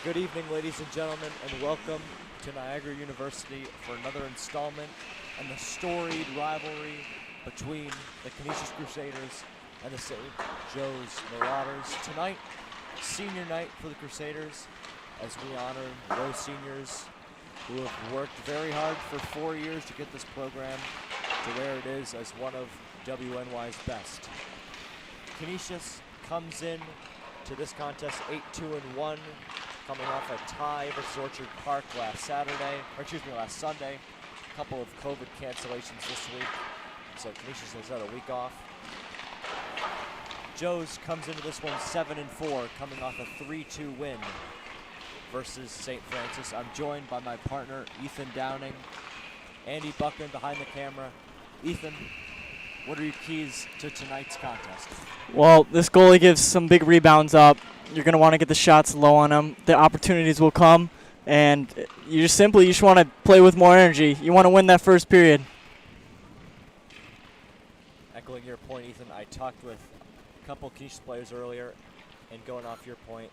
Good evening, ladies and gentlemen, and welcome to Niagara University for another installment in the storied rivalry between the Canisius Crusaders and the St. Joe's Marauders. Tonight, senior night for the Crusaders, as we honor those seniors who have worked very hard for 4 years to get this program to where it is as one of WNY's best. Canisius comes in to this contest 8-2-1, coming off a tie versus Orchard Park last Sunday. A couple of COVID cancellations this week, so Canisius has had a week off. Joe's comes into this one 7-4, coming off a 3-2 win versus St. Francis. I'm joined by my partner, Ethan Downing, Andy Buckman behind the camera. Ethan, what are your keys to tonight's contest? Well, this goalie gives some big rebounds up. You're going to want to get the shots low on them. The opportunities will come, and you just want to play with more energy. You want to win that first period. Echoing your point, Ethan, I talked with a couple Canisius players earlier, and going off your point,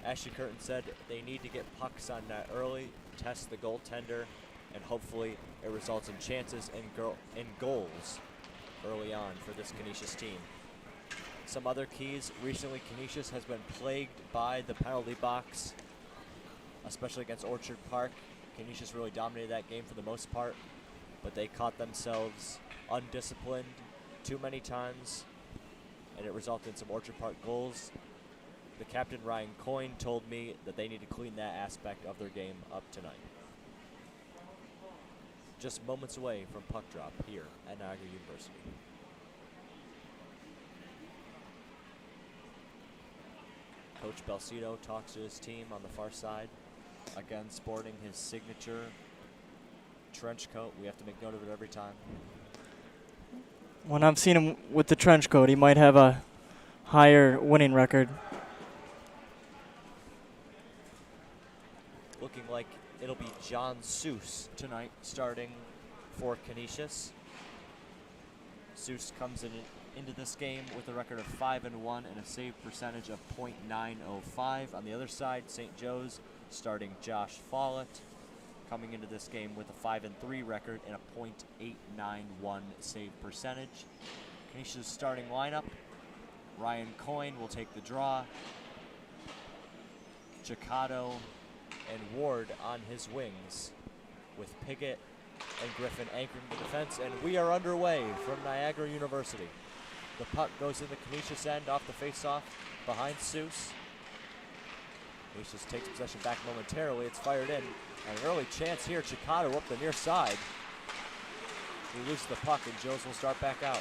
Ashley Curtin said they need to get pucks on net early, test the goaltender, and hopefully it results in chances and goals early on for this Canisius team. Some other keys: recently Canisius has been plagued by the penalty box, especially against Orchard Park. Canisius really dominated that game for the most part, but they caught themselves undisciplined too many times, and it resulted in some Orchard Park goals. The captain, Ryan Coyne, told me that they need to clean that aspect of their game up tonight. Just moments away from puck drop here at Niagara University. Coach Belcito talks to his team on the far side, again sporting his signature trench coat. We have to make note of it every time. When I've seen him with the trench coat, he might have a higher winning record. Looking like it'll be John Seuss tonight starting for Canisius. Seuss comes into this game with a record of 5-1 and a save percentage of .905. On the other side, St. Joe's starting Josh Follett, coming into this game with a 5-3 record and a .891 save percentage. Canisius' starting lineup: Ryan Coyne will take the draw, Giaccato and Ward on his wings, with Piggott and Griffin anchoring the defense, and we are underway from Niagara University. The puck goes in the Canisius end off the face-off behind Seuss. Canisius takes possession back momentarily. It's fired in. An early chance here. Giaccato up the near side. He loses the puck, and Joe's will start back out.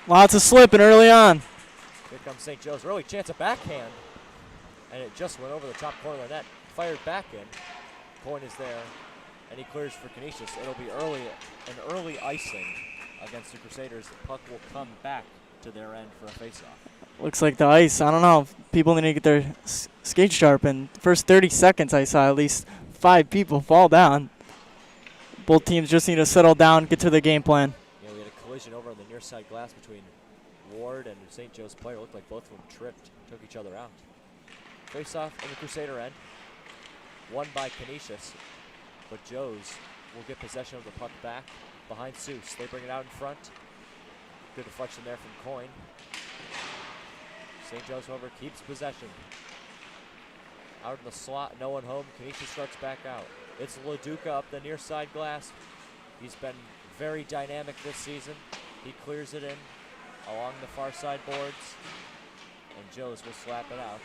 Lots of slipping early on. Here comes St. Joe's. Early chance of backhand, and it just went over the top corner of the net. Fired back in. Coyne is there, and he clears for Canisius. It'll be an early icing against the Crusaders. The puck will come back to their end for a face-off. Looks like the ice, I don't know, people need to get their skates sharpened. First 30 seconds I saw at least 5 people fall down. Both teams just need to settle down, get to the game plan. Yeah, we had a collision over on the near side glass between Ward and St. Joe's player. Looked like both of them tripped, took each other out. Face-off in the Crusader end, won by Canisius, but Joe's will get possession of the puck back behind Seuss. They bring it out in front. Good deflection there from Coyne. St. Joe's, however, keeps possession. Out in the slot, no one home. Canisius starts back out. It's LaDuca up the near side glass. He's been very dynamic this season. He clears it in along the far side boards, and Joe's will slap it out.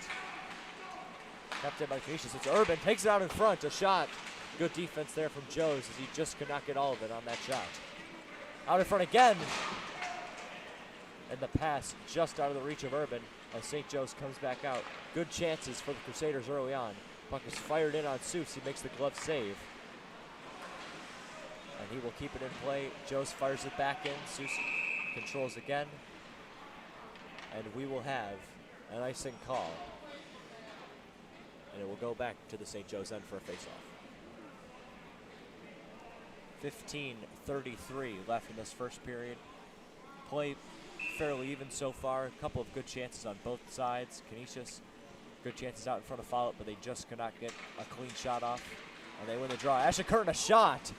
Kept in by Canisius. It's Urban, takes it out in front. A shot. Good defense there from Joe's, as he just could not get all of it on that shot. Out in front again. And the pass just out of the reach of Urban as St. Joe's comes back out. Good chances for the Crusaders early on. Puck is fired in on Seuss. He makes the glove save, and he will keep it in play. Joe's fires it back in. Seuss controls again, and we will have an icing call, and it will go back to the St. Joe's end for a face-off. 15:33 left in this first period. Play fairly even so far. A couple of good chances on both sides. Canisius Good chances out in front of Follett, but they just could not get a clean shot off. And they win the draw. Ashton Curtin, a shot!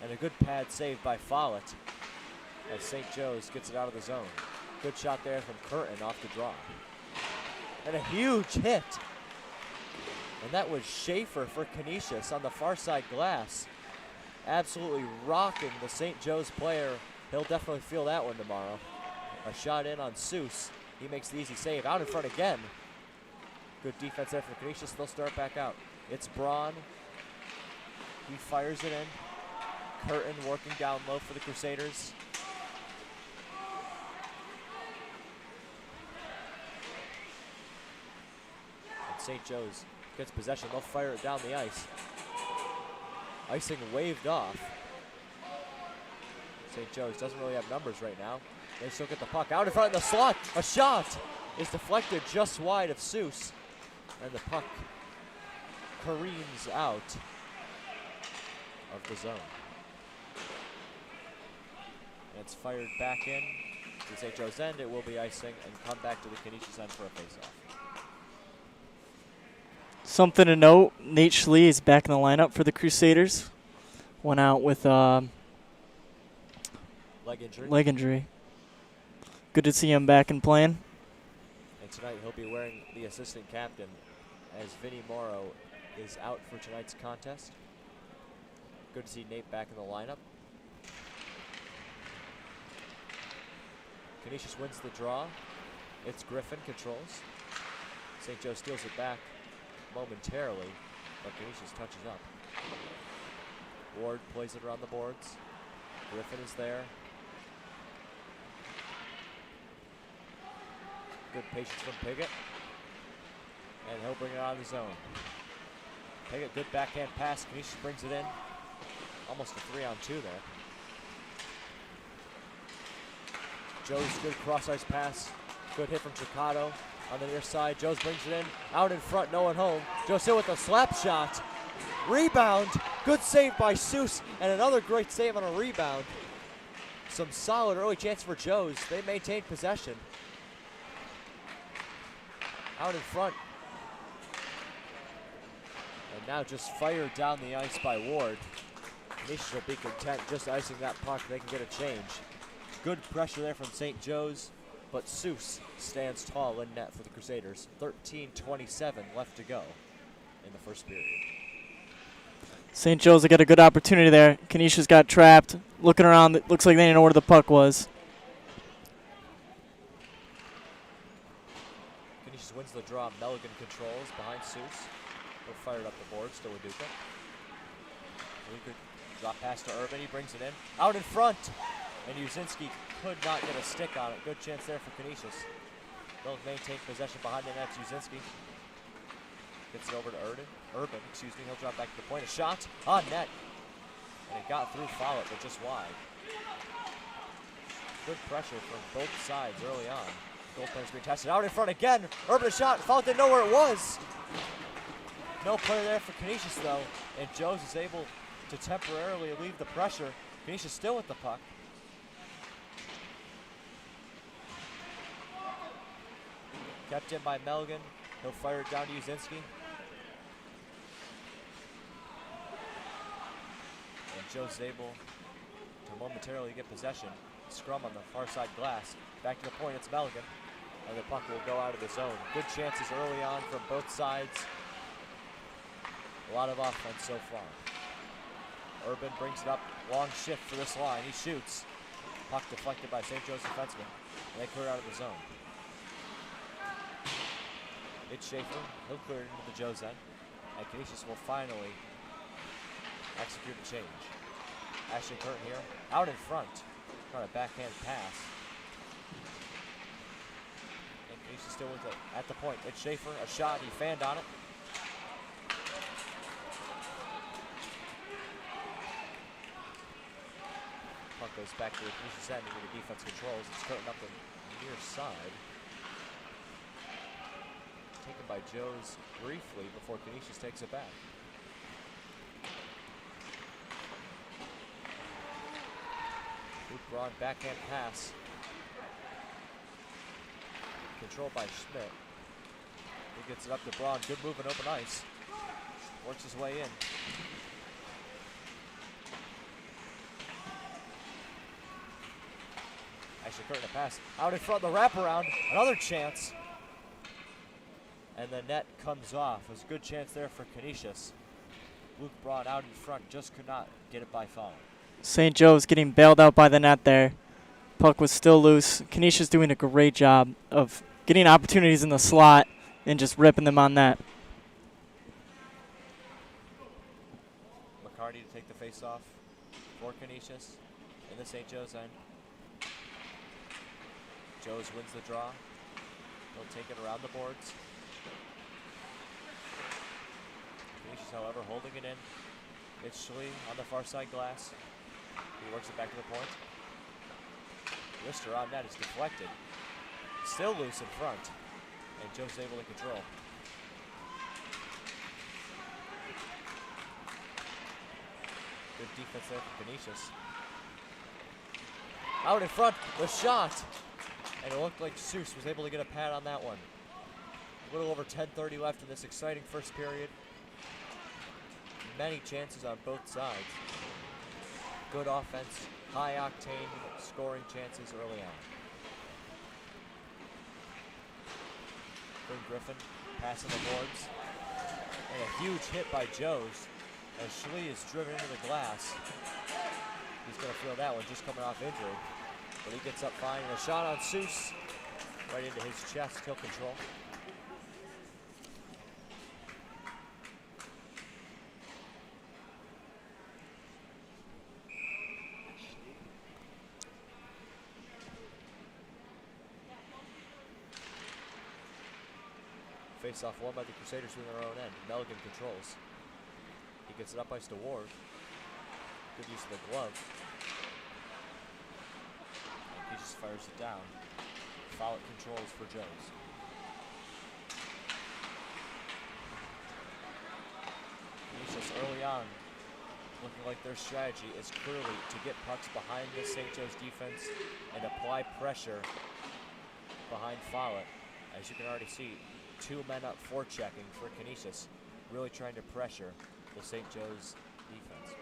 And a good pad save by Follett as St. Joe's gets it out of the zone. Good shot there from Curtin off the draw. And a huge hit. And that was Schaefer for Canisius on the far side glass. Absolutely rocking the St. Joe's player. He'll definitely feel that one tomorrow. A shot in on Seuss. He makes the easy save. Out in front again. Good defense there for Canisius. They'll start back out. It's Braun. He fires it in. Curtin working down low for the Crusaders. And St. Joe's gets possession. They'll fire it down the ice. Icing waved off. St. Joe's doesn't really have numbers right now. They still get the puck out in front of the slot. A shot is deflected just wide of Seuss. And the puck careens out of the zone. And it's fired back in to St. Joe's end. It will be icing and come back to the Canisius end for a faceoff. Something to note, Nate Schlee is back in the lineup for the Crusaders. Went out with leg injury. Good to see him back and playing. And tonight he'll be wearing the assistant captain as Vinny Morrow is out for tonight's contest. Good to see Nate back in the lineup. Canisius wins the draw. It's Griffin controls. St. Joe steals it back momentarily, but Canisius touches up. Ward plays it around the boards. Griffin is there. Good patience from Piggott. And he'll bring it out of the zone. Piggott, good backhand pass. Canisius brings it in. Almost a 3-on-2 there. Joe's good cross-ice pass. Good hit from Chicado on the near side. Joe's brings it in. Out in front, no one home. Joe still with a slap shot. Rebound. Good save by Seuss. And another great save on a rebound. Some solid early chance for Joe's. They maintained possession. Out in front. And now just fired down the ice by Ward. Canisius will be content just icing that puck. They can get a change. Good pressure there from St. Joe's, but Seuss stands tall in net for the Crusaders. 13:27 left to go in the first period. St. Joe's got a good opportunity there. Canisius got trapped. Looking around, it looks like they didn't know where the puck was. Canisius wins the draw. Milligan controls behind Seuss. He'll fire it up the board, still with Duca. Duca drop pass to Urban, he brings it in. Out in front! And Uzinski could not get a stick on it. Good chance there for Canisius. They'll maintain possession behind the net. Uzinski gets it over to Urban, he'll drop back to the point. A shot on net. And it got through Follett, but just wide. Good pressure from both sides early on. Goaltender's being tested out in front again. Urban a shot. Follett didn't know where it was. No player there for Canisius though. And Joe's is able to temporarily leave the pressure. Canisius still with the puck. Kept in by Melgan. He'll fire it down to Uzinski. And Joe's able to momentarily get possession. Scrum on the far side glass. Back to the point, it's Melgan. And the puck will go out of the zone. Good chances early on from both sides. A lot of offense so far. Urban brings it up. Long shift for this line. He shoots. Puck deflected by St. Joe's defenseman. And they clear out of the zone. It's Schaefer. He'll clear it into the Joe's end. And Canisius will finally execute a change. Ashton Curtin here. Out in front. Trying a backhand pass. And Canisius still with it at the point. It's Schaefer. A shot. He fanned on it. Puck goes back to the Canisius end where the defense controls. It's Curtin up the near side. Taken by Joe's briefly before Canisius takes it back. Luke Braun backhand pass. Controlled by Schmidt. He gets it up to Braun. Good move in open ice. Works his way in. Actually, Curtin a pass. Out in front, the wraparound. Another chance. And the net comes off. There's a good chance there for Canisius. Luke Braun out in front, just could not get it by foul. St. Joe's getting bailed out by the net there. Puck was still loose. Canisius doing a great job of getting opportunities in the slot and just ripping them on net. McCarty to take the face-off for Canisius in the St. Joe's end. Joe's wins the draw. They'll take it around the boards. Canisius, however, holding it in. It's Schlee on the far side glass. He works it back to the point. Lister on net is deflected. Still loose in front. And Joe's able to control. Good defense there from Canisius. Out in front, the shot. And it looked like Seuss was able to get a pad on that one. A little over 10:30 left in this exciting first period. Many chances on both sides. Good offense, high octane scoring chances early on. Quinn Griffin passing the boards. And a huge hit by Joe's as Schlee is driven into the glass. He's going to feel that one just coming off injury. But he gets up fine, and a shot on Seuss right into his chest. He'll control. Face-off won by the Crusaders from their own end. Melligan controls. He gets it up ice to Ward. Good use of the glove. He just fires it down. Foul controls for Jones. Canisius early on looking like their strategy is clearly to get pucks behind the St. Joe's defense and apply pressure behind Follett. As you can already see, two men up forechecking for Canisius, really trying to pressure the St. Joe's defense.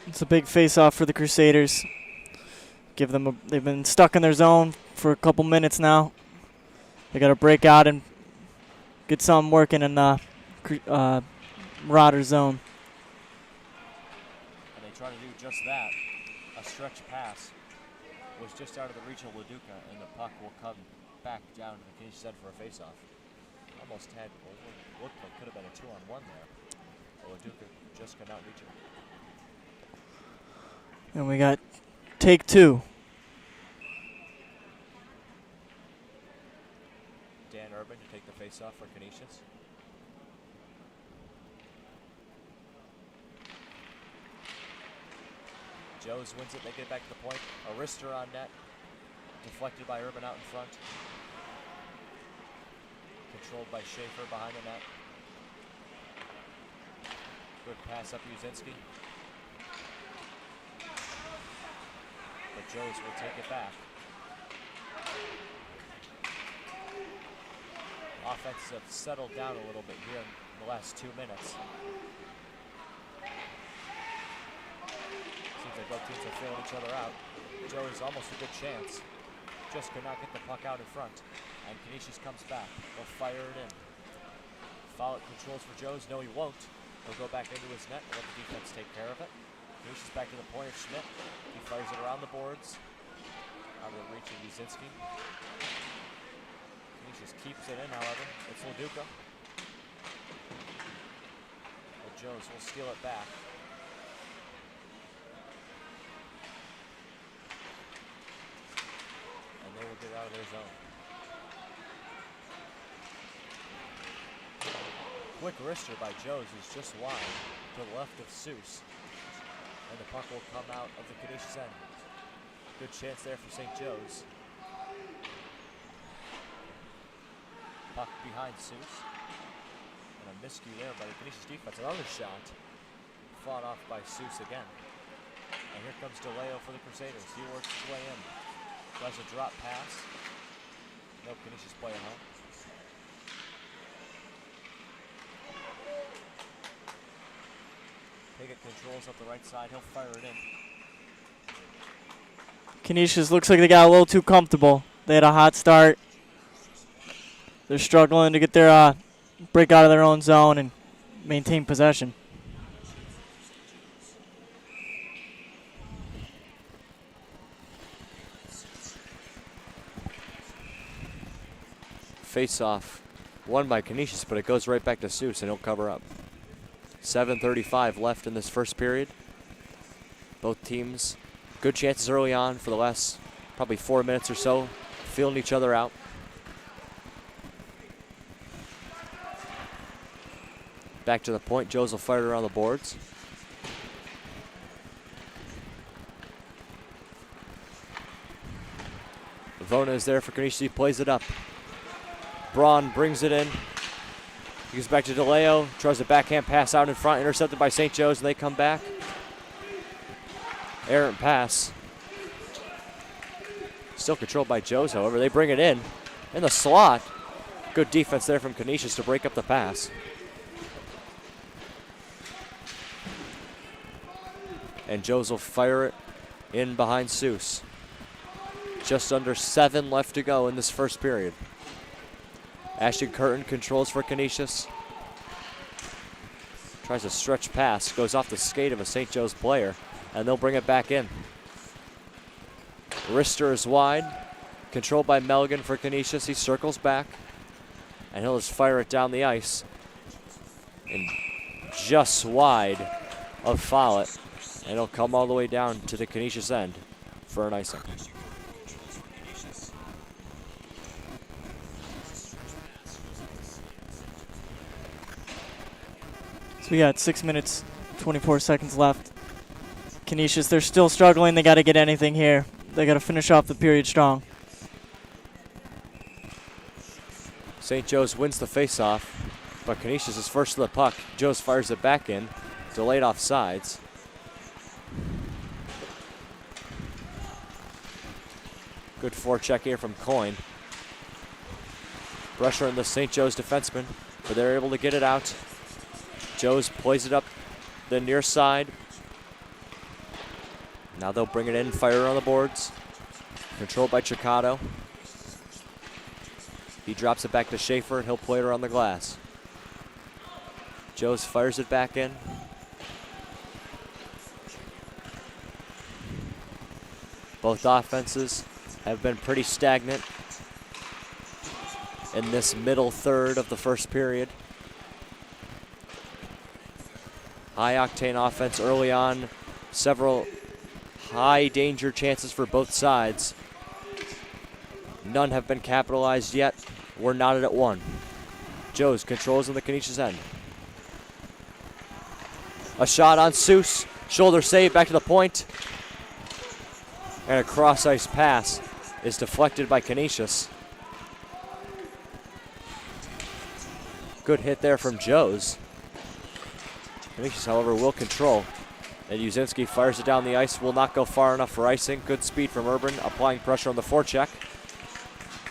It's a big face-off for the Crusaders. They've been stuck in their zone for a couple minutes now. They got to break out and get something working in the Marauder zone. And they try to do just that. A stretch pass was just out of the reach of LaDuca, and the puck will come back down to the Canisius end for a face-off. Almost had what looked like could have been a 2-on-1 there. But LaDuca just could not reach it. And we got take two. Dan Urban to take the face-off for Canisius. Joes wins it, they get back to the point. Arister on net. Deflected by Urban out in front. Controlled by Schaefer behind the net. Good pass up Uzinski. But Joes will take it back. Offenses have settled down a little bit here in the last 2 minutes. Seems like both teams are feeling each other out. Joey's almost a good chance. Just could not get the puck out in front. And Canisius comes back. They'll fire it in. Follett controls for Joes. No, he won't. He'll go back into his net and let the defense take care of it. Canisius back to the point of Schmidt. He fires it around the boards. Out of the reach of Uzinski. Canisius keeps it in, however. It's LaDuca. Well, Jones will steal it back. And they will get out of their zone. Quick wrister by Joes is just wide to the left of Seuss. And the puck will come out of the Canisius end. Good chance there for St. Joe's. Puck behind Seuss. And a miscue there by the Canisius defense. Another shot. Fought off by Seuss again. And here comes DeLeo for the Crusaders. He works his way in. Tries a drop pass. No Canisius player home. Piggott controls up the right side. He'll fire it in. Canisius looks like they got a little too comfortable. They had a hot start. They're struggling to get their break out of their own zone and maintain possession. Face-off won by Canisius, but it goes right back to Seuss, and he'll cover up. 7:35 left in this first period. Both teams, good chances early on for the last probably 4 minutes or so, feeling each other out. Back to the point, Joes will fire it around the boards. Vona is there for Canisius, he plays it up. Braun brings it in. He goes back to DeLeo, tries a backhand pass out in front, intercepted by St. Joe's, and they come back. Errant pass. Still controlled by Joe's, however. They bring it in the slot. Good defense there from Canisius to break up the pass. And Joe's will fire it in behind Seuss. Just under 7 left to go in this first period. Ashton Curtin controls for Canisius. Tries a stretch pass, goes off the skate of a St. Joe's player, and they'll bring it back in. Rister is wide, controlled by Melgan for Canisius. He circles back, and he'll just fire it down the ice. And just wide of Follett, and it'll come all the way down to the Canisius end for an icing. We got 6 minutes, 24 seconds left. Canisius, they're still struggling. They got to get anything here. They got to finish off the period strong. St. Joe's wins the faceoff, but Canisius is first to the puck. Joe's fires it back in, delayed off sides. Good forecheck here from Coyne. Pressure on the St. Joe's defenseman, but they're able to get it out. Joe's plays it up the near side. Now they'll bring it in, fire on the boards. Controlled by Chicado. He drops it back to Schaefer, and he'll play it around the glass. Joe's fires it back in. Both offenses have been pretty stagnant in this middle third of the first period. High-octane offense early on. Several high-danger chances for both sides. None have been capitalized yet. We're knotted at 1. Joe's controls on the Canisius end. A shot on Seuss. Shoulder save back to the point. And a cross-ice pass is deflected by Canisius. Good hit there from Joe's. Canisius, however, will control. And Uzinski fires it down the ice. Will not go far enough for icing. Good speed from Urban, applying pressure on the forecheck.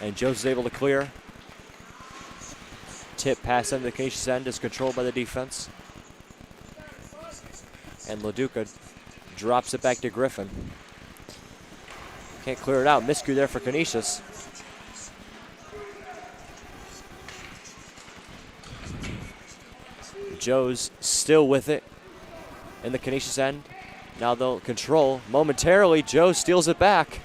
And Joe's is able to clear. Tip pass into the Canisius end is controlled by the defense. And LaDuca drops it back to Griffin. Can't clear it out. Miscue there for Canisius. Joe's still with it in the Canisius end. Now they'll control momentarily. Joe steals it back.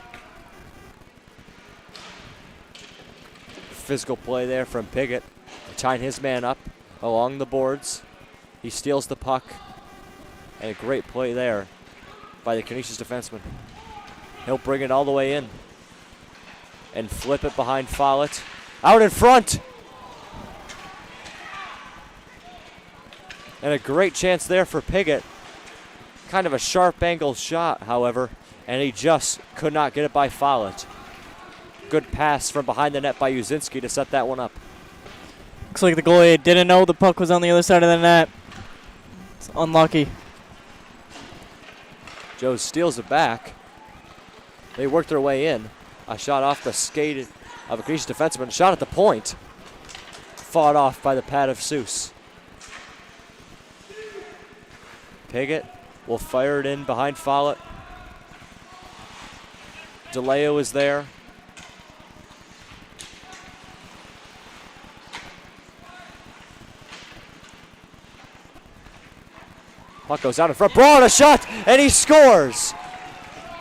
Physical play there from Piggott, tying his man up along the boards. He steals the puck, and a great play there by the Canisius defenseman. He'll bring it all the way in and flip it behind Follett. Out in front! And a great chance there for Piggott. Kind of a sharp angle shot, however, and he just could not get it by Follett. Good pass from behind the net by Uzinski to set that one up. Looks like the goalie didn't know the puck was on the other side of the net. It's unlucky. Joe steals it back. They work their way in. A shot off the skate of a Canisius defenseman. Shot at the point. Fought off by the pad of Seuss. Piggott will fire it in behind Follett. DeLeo is there. Puck goes out in front. Braun, a shot, and he scores.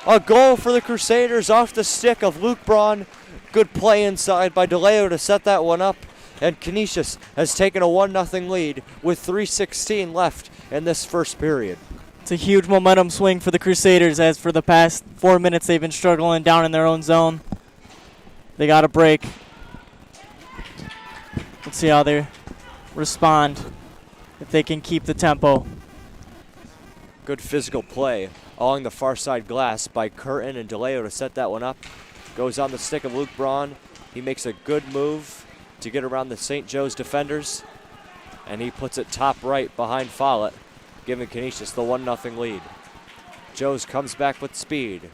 A goal for the Crusaders off the stick of Luke Braun. Good play inside by DeLeo to set that one up. And Canisius has taken a 1-0 lead with 3:16 left in this first period. It's a huge momentum swing for the Crusaders, as for the past 4 minutes they've been struggling down in their own zone. They got a break. Let's see how they respond, if they can keep the tempo. Good physical play along the far side glass by Curtin and DeLeo to set that one up. Goes on the stick of Luke Braun. He makes a good move to get around the St. Joe's defenders, and he puts it top right behind Follett, giving Canisius the 1-0 lead. Joe's comes back with speed.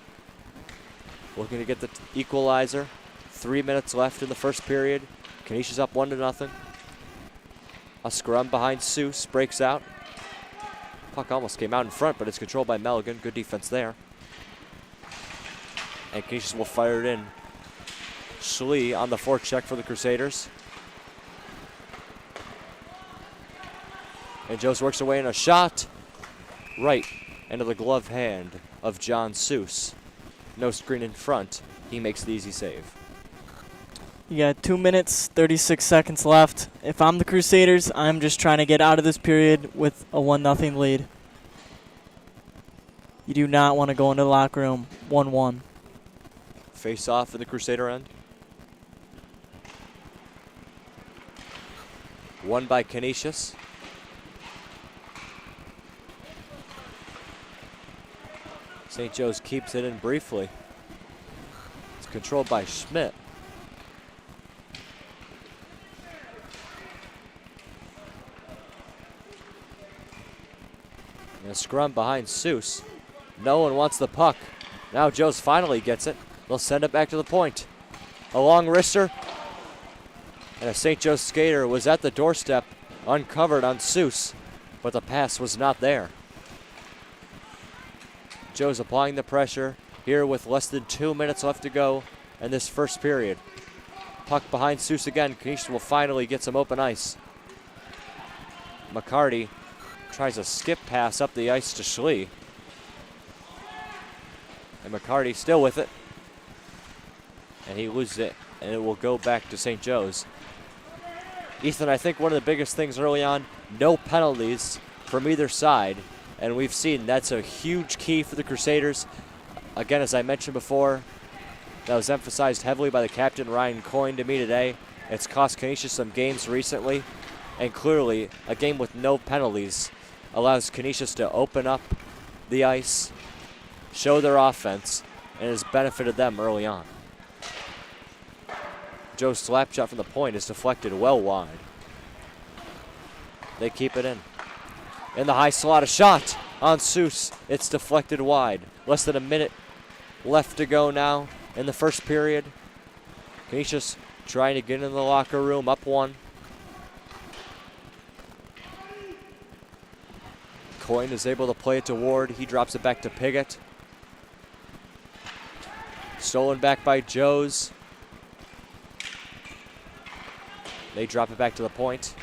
Looking to get the equalizer. 3 minutes left in the first period. Canisius up 1-0. A scrum behind Seuss breaks out. Puck almost came out in front, but it's controlled by Milligan. Good defense there. And Canisius will fire it in. Schlee on the forecheck for the Crusaders. And Joes works away in a shot right into the glove hand of John Seuss. No screen in front. He makes the easy save. You got 2 minutes, 36 seconds left. If I'm the Crusaders, I'm just trying to get out of this period with a 1-0 lead. You do not want to go into the locker room 1-1. Face off in the Crusader end. Won by Canisius. St. Joe's keeps it in briefly. It's controlled by Schmidt. And a scrum behind Seuss. No one wants the puck. Now Joe's finally gets it. They'll send it back to the point. A long wrister. And a St. Joe's skater was at the doorstep, uncovered on Seuss, but the pass was not there. Joe's applying the pressure here with less than 2 minutes left to go in this first period. Puck behind Seuss again. Canisius will finally get some open ice. McCarty tries a skip pass up the ice to Schlee. And McCarty still with it. And he loses it, and it will go back to St. Joe's. Ethan, I think one of the biggest things early on, no penalties from either side. And we've seen that's a huge key for the Crusaders. Again, as I mentioned before, that was emphasized heavily by the captain, Ryan Coyne, to me today. It's cost Canisius some games recently. And clearly, a game with no penalties allows Canisius to open up the ice, show their offense, and has benefited them early on. Joe's slap shot from the point is deflected well wide. They keep it in. In the high slot, a shot on Seuss. It's deflected wide. Less than a minute left to go now in the first period. Canisius trying to get in the locker room, up 1. Coyne is able to play it to Ward. He drops it back to Piggott. Stolen back by Joes. They drop it back to the point.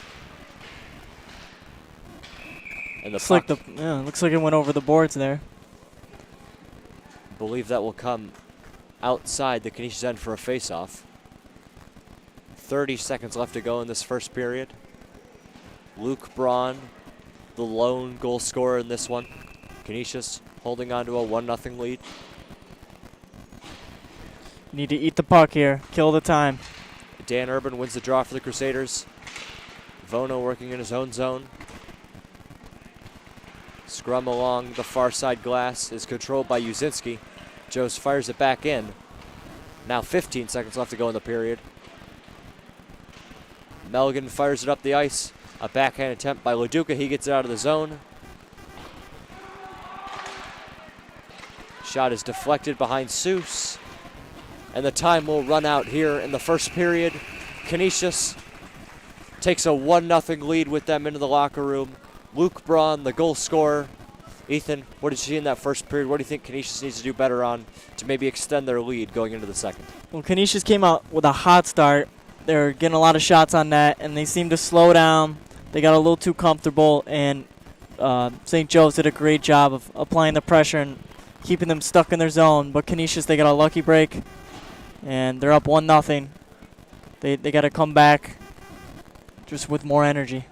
And the puck, looks like it went over the boards there. Believe that will come outside the Canisius end for a face-off. 30 seconds left to go in this first period. Luke Braun, the lone goal scorer in this one. Canisius holding on to a 1-0 lead. You need to eat the puck here. Kill the time. Dan Urban wins the draw for the Crusaders. Vono working in his own zone. Scrum along the far side glass is controlled by Uzinski. Joes fires it back in. Now 15 seconds left to go in the period. Milligan fires it up the ice. A backhand attempt by LaDuca. He gets it out of the zone. Shot is deflected behind Seuss. And the time will run out here in the first period. Canisius takes a 1-0 lead with them into the locker room. Luke Braun, the goal scorer. Ethan, what did you see in that first period? What do you think Canisius needs to do better on to maybe extend their lead going into the second? Well, Canisius came out with a hot start. They were getting a lot of shots on net, and they seemed to slow down. They got a little too comfortable, and St. Joe's did a great job of applying the pressure and keeping them stuck in their zone. But Canisius, they got a lucky break, and they're up 1-0. They got to come back just with more energy.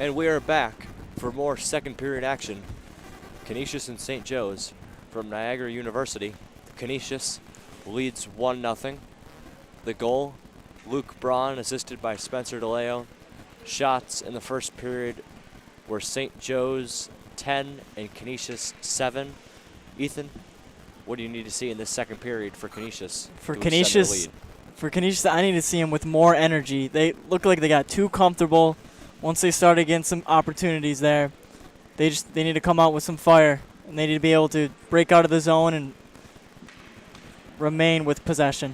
And we are back for more second period action. Canisius and St. Joe's from Niagara University. Canisius leads 1-0. The goal, Luke Braun, assisted by Spencer DeLeo. Shots in the first period were St. Joe's 10 and Canisius 7. Ethan, what do you need to see in this second period for Canisius? For Canisius, I need to see them with more energy. They look like they got too comfortable. Once they started getting some opportunities there, they need to come out with some fire, and they need to be able to break out of the zone and remain with possession.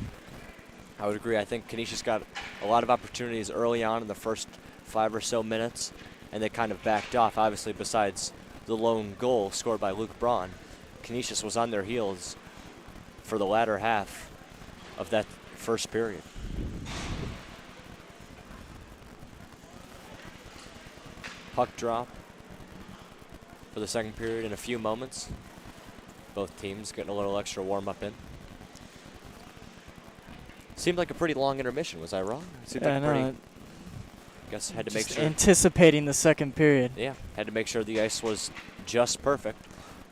I would agree. I think Canisius got a lot of opportunities early on in the first 5 or so minutes, and they kind of backed off, obviously, besides the lone goal scored by Luke Braun. Canisius was on their heels for the latter half of that first period. Puck drop for the second period in a few moments. Both teams getting a little extra warm-up in. Seemed like a pretty long intermission. Was I wrong? It seemed like I guess had to make sure. Anticipating the second period. Yeah, had to make sure the ice was just perfect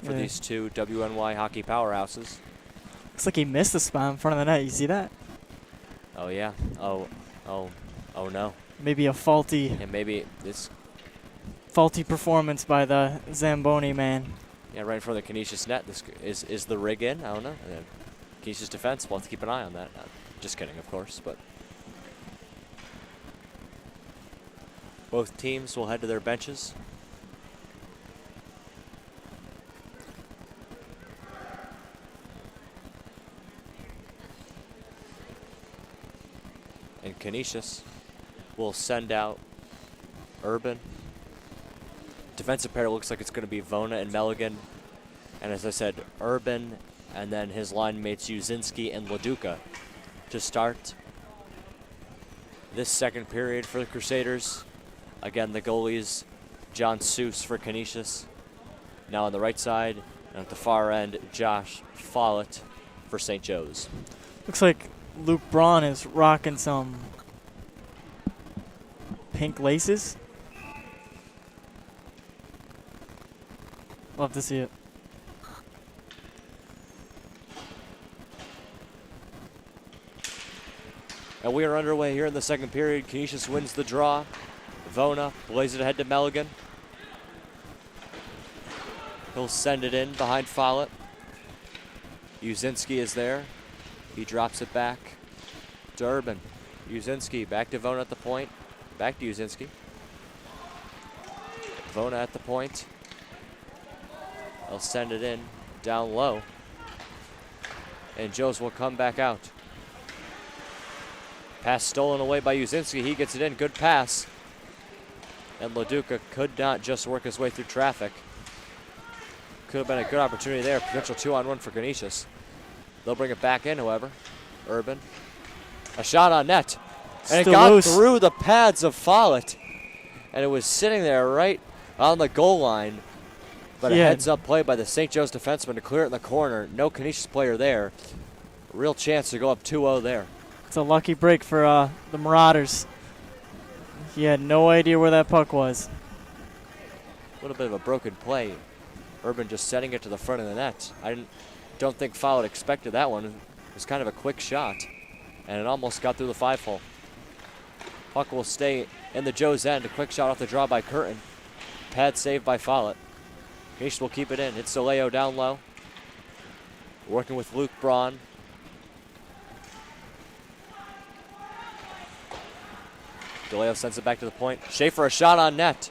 for these two WNY hockey powerhouses. Looks like he missed the spot in front of the net. You see that? Oh yeah. Oh no. Maybe a faulty. Yeah, maybe this. Faulty performance by the Zamboni man. Yeah, right in front of the Canisius net. This is the rig in? I don't know. Canisius defense. We'll have to keep an eye on that. Just kidding, of course, but both teams will head to their benches. And Canisius will send out Urban. Defensive pair looks like it's going to be Vona and Meligan. And as I said, Urban and then his line mates Uzinski and Laduca to start this second period for the Crusaders. Again, the goalies, John Seuss for Canisius. Now on the right side, and at the far end, Josh Follett for St. Joe's. Looks like Luke Braun is rocking some pink laces. Love to see it. And we are underway here in the second period. Canisius wins the draw. Vona plays it ahead to Meligan. He'll send it in behind Follett. Uzinski is there. He drops it back to Urban. Uzinski back to Vona at the point. Back to Uzinski. Vona at the point. They'll send it in down low. And Joes will come back out. Pass stolen away by Uzinski. He gets it in. Good pass. And Laduca could not just work his way through traffic. Could have been a good opportunity there. Potential 2-on-1 for Canisius. They'll bring it back in, however. Urban. A shot on net. And Still it got loose. through the pads of Follett. And it was sitting there right on the goal line. But a heads-up play by the St. Joe's defenseman to clear it in the corner. No Canisius player there. Real chance to go up 2-0 there. It's a lucky break for the Marauders. He had no idea where that puck was. A little bit of a broken play. Urban just setting it to the front of the net. Don't think Follett expected that one. It was kind of a quick shot, and it almost got through the 5-hole. Puck will stay in the Joe's end. A quick shot off the draw by Curtin. Pad save by Follett. Canisius will keep it in. It's DeLeo down low. Working with Luke Braun. DeLeo sends it back to the point. Schaefer, a shot on net.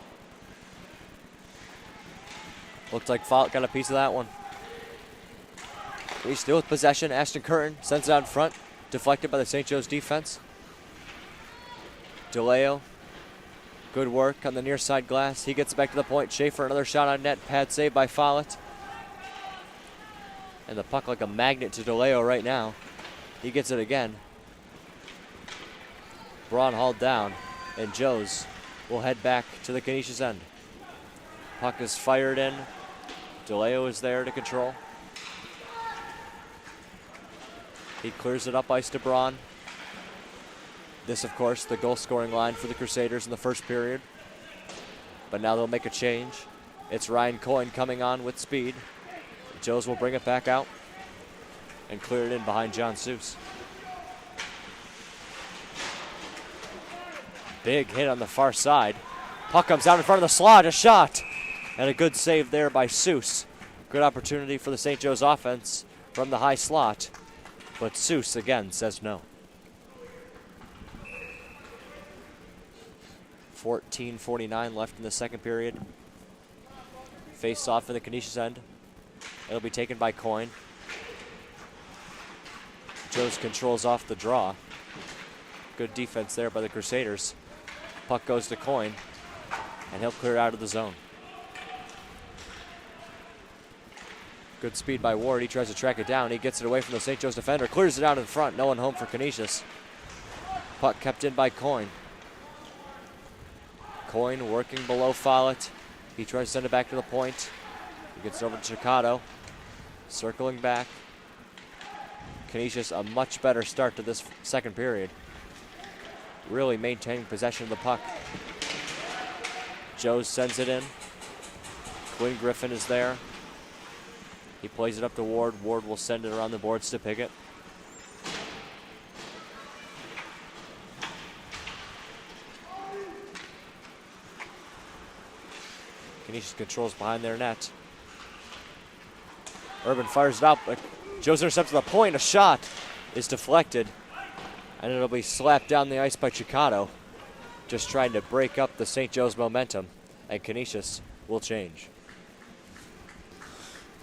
Looked like Follett got a piece of that one. He's still with possession. Ashton Curtin sends it out in front. Deflected by the St. Joe's defense. DeLeo. Good work on the near side glass. He gets it back to the point. Schaefer, another shot on net. Pad save by Follett. And the puck like a magnet to DeLeo right now. He gets it again. Braun hauled down. And Joes will head back to the Canisius end. Puck is fired in. DeLeo is there to control. He clears it up ice to Braun. This, of course, the goal-scoring line for the Crusaders in the first period. but now they'll make a change. It's Ryan Coyne coming on with speed. Joes will bring it back out and clear it in behind John Seuss. Big hit on the far side. Puck comes down in front of the slot, a shot, and a good save there by Seuss. Good opportunity for the St. Joe's offense from the high slot, but Seuss again says no. 14:49 left in the second period. Face off in the Canisius end. It'll be taken by Coyne. Joes controls off the draw. Good defense there by the Crusaders. Puck goes to Coyne, and he'll clear out of the zone. Good speed by Ward. He tries to track it down. He gets it away from the St. Joe's defender. Clears it out in front. No one home for Canisius. Puck kept in by Coyne. Coyne working below Follett. He tries to send it back to the point. He gets it over to Chicado. Circling back. Canisius a much better start to this second period. Really maintaining possession of the puck. Joes sends it in. Quinn Griffin is there. He plays it up to Ward. Ward will send it around the boards to Pickett. Canisius controls behind their net. Urban fires it out, but Joes intercepts the point. A shot is deflected, and it'll be slapped down the ice by Chicado, just trying to break up the St. Joe's momentum, and Canisius will change.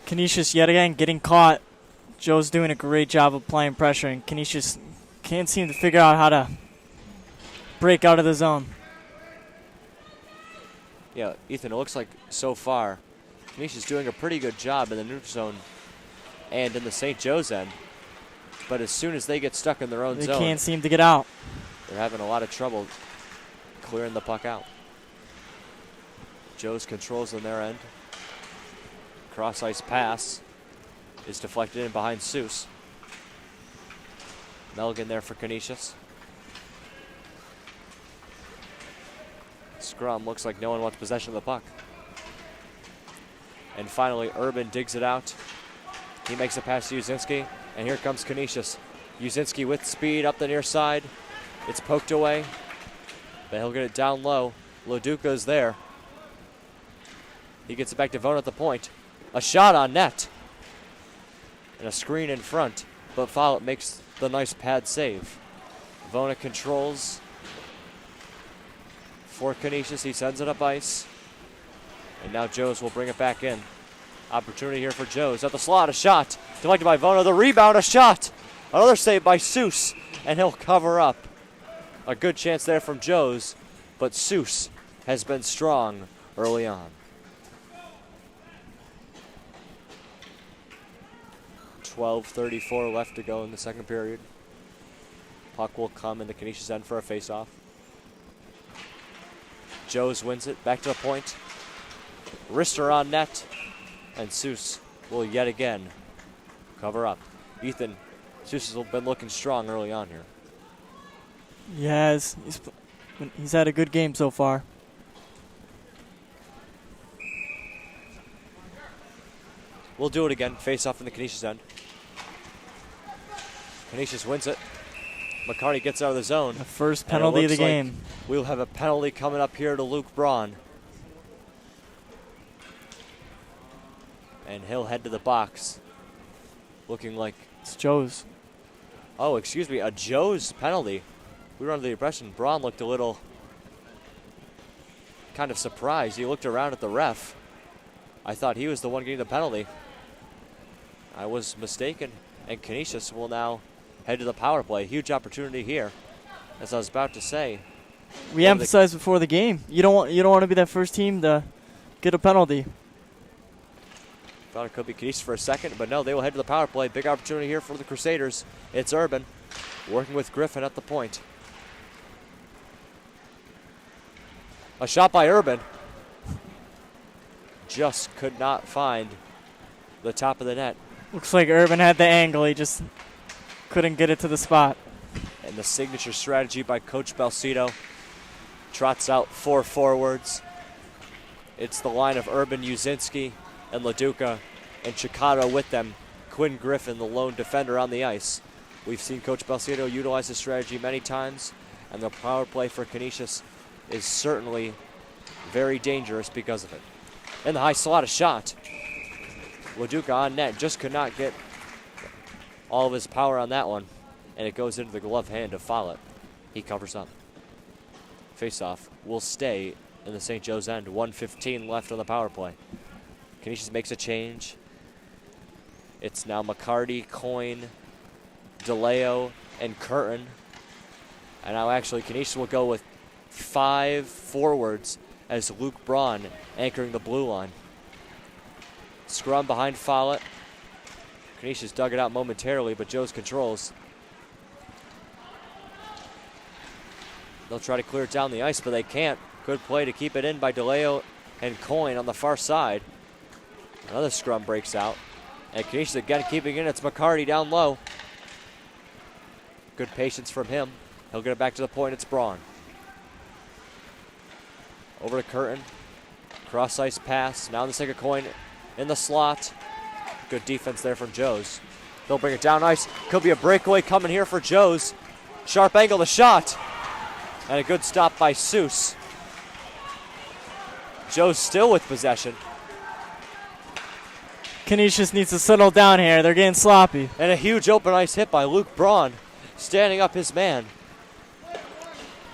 Canisius yet again getting caught. Joe's doing a great job of applying pressure, and Canisius can't seem to figure out how to break out of the zone. Yeah, Ethan, it looks like so far Canisius doing a pretty good job in the neutral zone and in the St. Joe's end. But as soon as they get stuck in their own zone, they can't seem to get out. They're having a lot of trouble clearing the puck out. Joe's controls on their end. Cross ice pass is deflected in behind Seuss. Melgan there for Canisius. Scrum looks like no one wants possession of the puck. And finally, Urban digs it out. He makes a pass to Uzinski, and here comes Canisius. Uzinski with speed up the near side. It's poked away, but he'll get it down low. Loduca's there. He gets it back to Vona at the point. A shot on net. And a screen in front, but Follett makes the nice pad save. Vona controls for Canisius. He sends it up ice. And now Joes will bring it back in. Opportunity here for Joes at the slot. A shot deflected by Vona. The rebound, a shot. Another save by Seuss, and he'll cover up. A good chance there from Joes, but Seuss has been strong early on. 12:34 left to go in the second period. Puck will come in the Canisius end for a faceoff. Joes wins it, back to the point. Wrister on net, and Seuss will yet again cover up. Ethan, Seuss has been looking strong early on here. Yes, he's had a good game so far. We'll do it again, face off in the Canisius end. Canisius wins it. McCarty gets out of the zone. The first penalty of the game. We'll have a penalty coming up here to Luke Braun. And he'll head to the box, looking like it's Joe's. Oh, excuse me, a Joe's penalty. We were under the impression Braun looked a little kind of surprised. He looked around at the ref. I thought he was the one getting the penalty. I was mistaken, and Canisius will now head to the power play. Huge opportunity here. As I was about to say, we emphasized before the game, you don't want to be that first team to get a penalty. Thought it could be Canisius for a second, but no, they will head to the power play. Big opportunity here for the Crusaders. It's Urban working with Griffin at the point. A shot by Urban. Just could not find the top of the net. Looks like Urban had the angle. He just couldn't get it to the spot. And the signature strategy by Coach Balsito. Trots out 4 forwards. It's the line of Urban, Uzinski, and LaDuca, and Chicado with them. Quinn Griffin, the lone defender on the ice. We've seen Coach Balsito utilize this strategy many times, and the power play for Canisius is certainly very dangerous because of it. In the high slot, a shot. LaDuca on net, just could not get all of his power on that one, and it goes into the glove hand of Follett. He covers up. Face-off will stay in the St. Joe's end. 1:15 left on the power play. Canisius makes a change. It's now McCarty, Coyne, DeLeo, and Curtin. And now actually Canisius will go with 5 forwards as Luke Braun anchoring the blue line. Scrum behind Follett. Canisius dug it out momentarily, but Joe's controls. They'll try to clear it down the ice, but they can't. Good play to keep it in by DeLeo and Coyne on the far side. Another scrum breaks out. And Canisius again keeping it in. It's McCarty down low. Good patience from him. He'll get it back to the point. It's Braun. Over to Curtin. Cross ice pass. Now in the second Coyne in the slot. Good defense there from Joe's. They'll bring it down ice. Could be a breakaway coming here for Joe's. Sharp angle, the shot. And a good stop by Seuss. Joe's still with possession. Canisius needs to settle down here. They're getting sloppy. And a huge open ice hit by Luke Braun, standing up his man.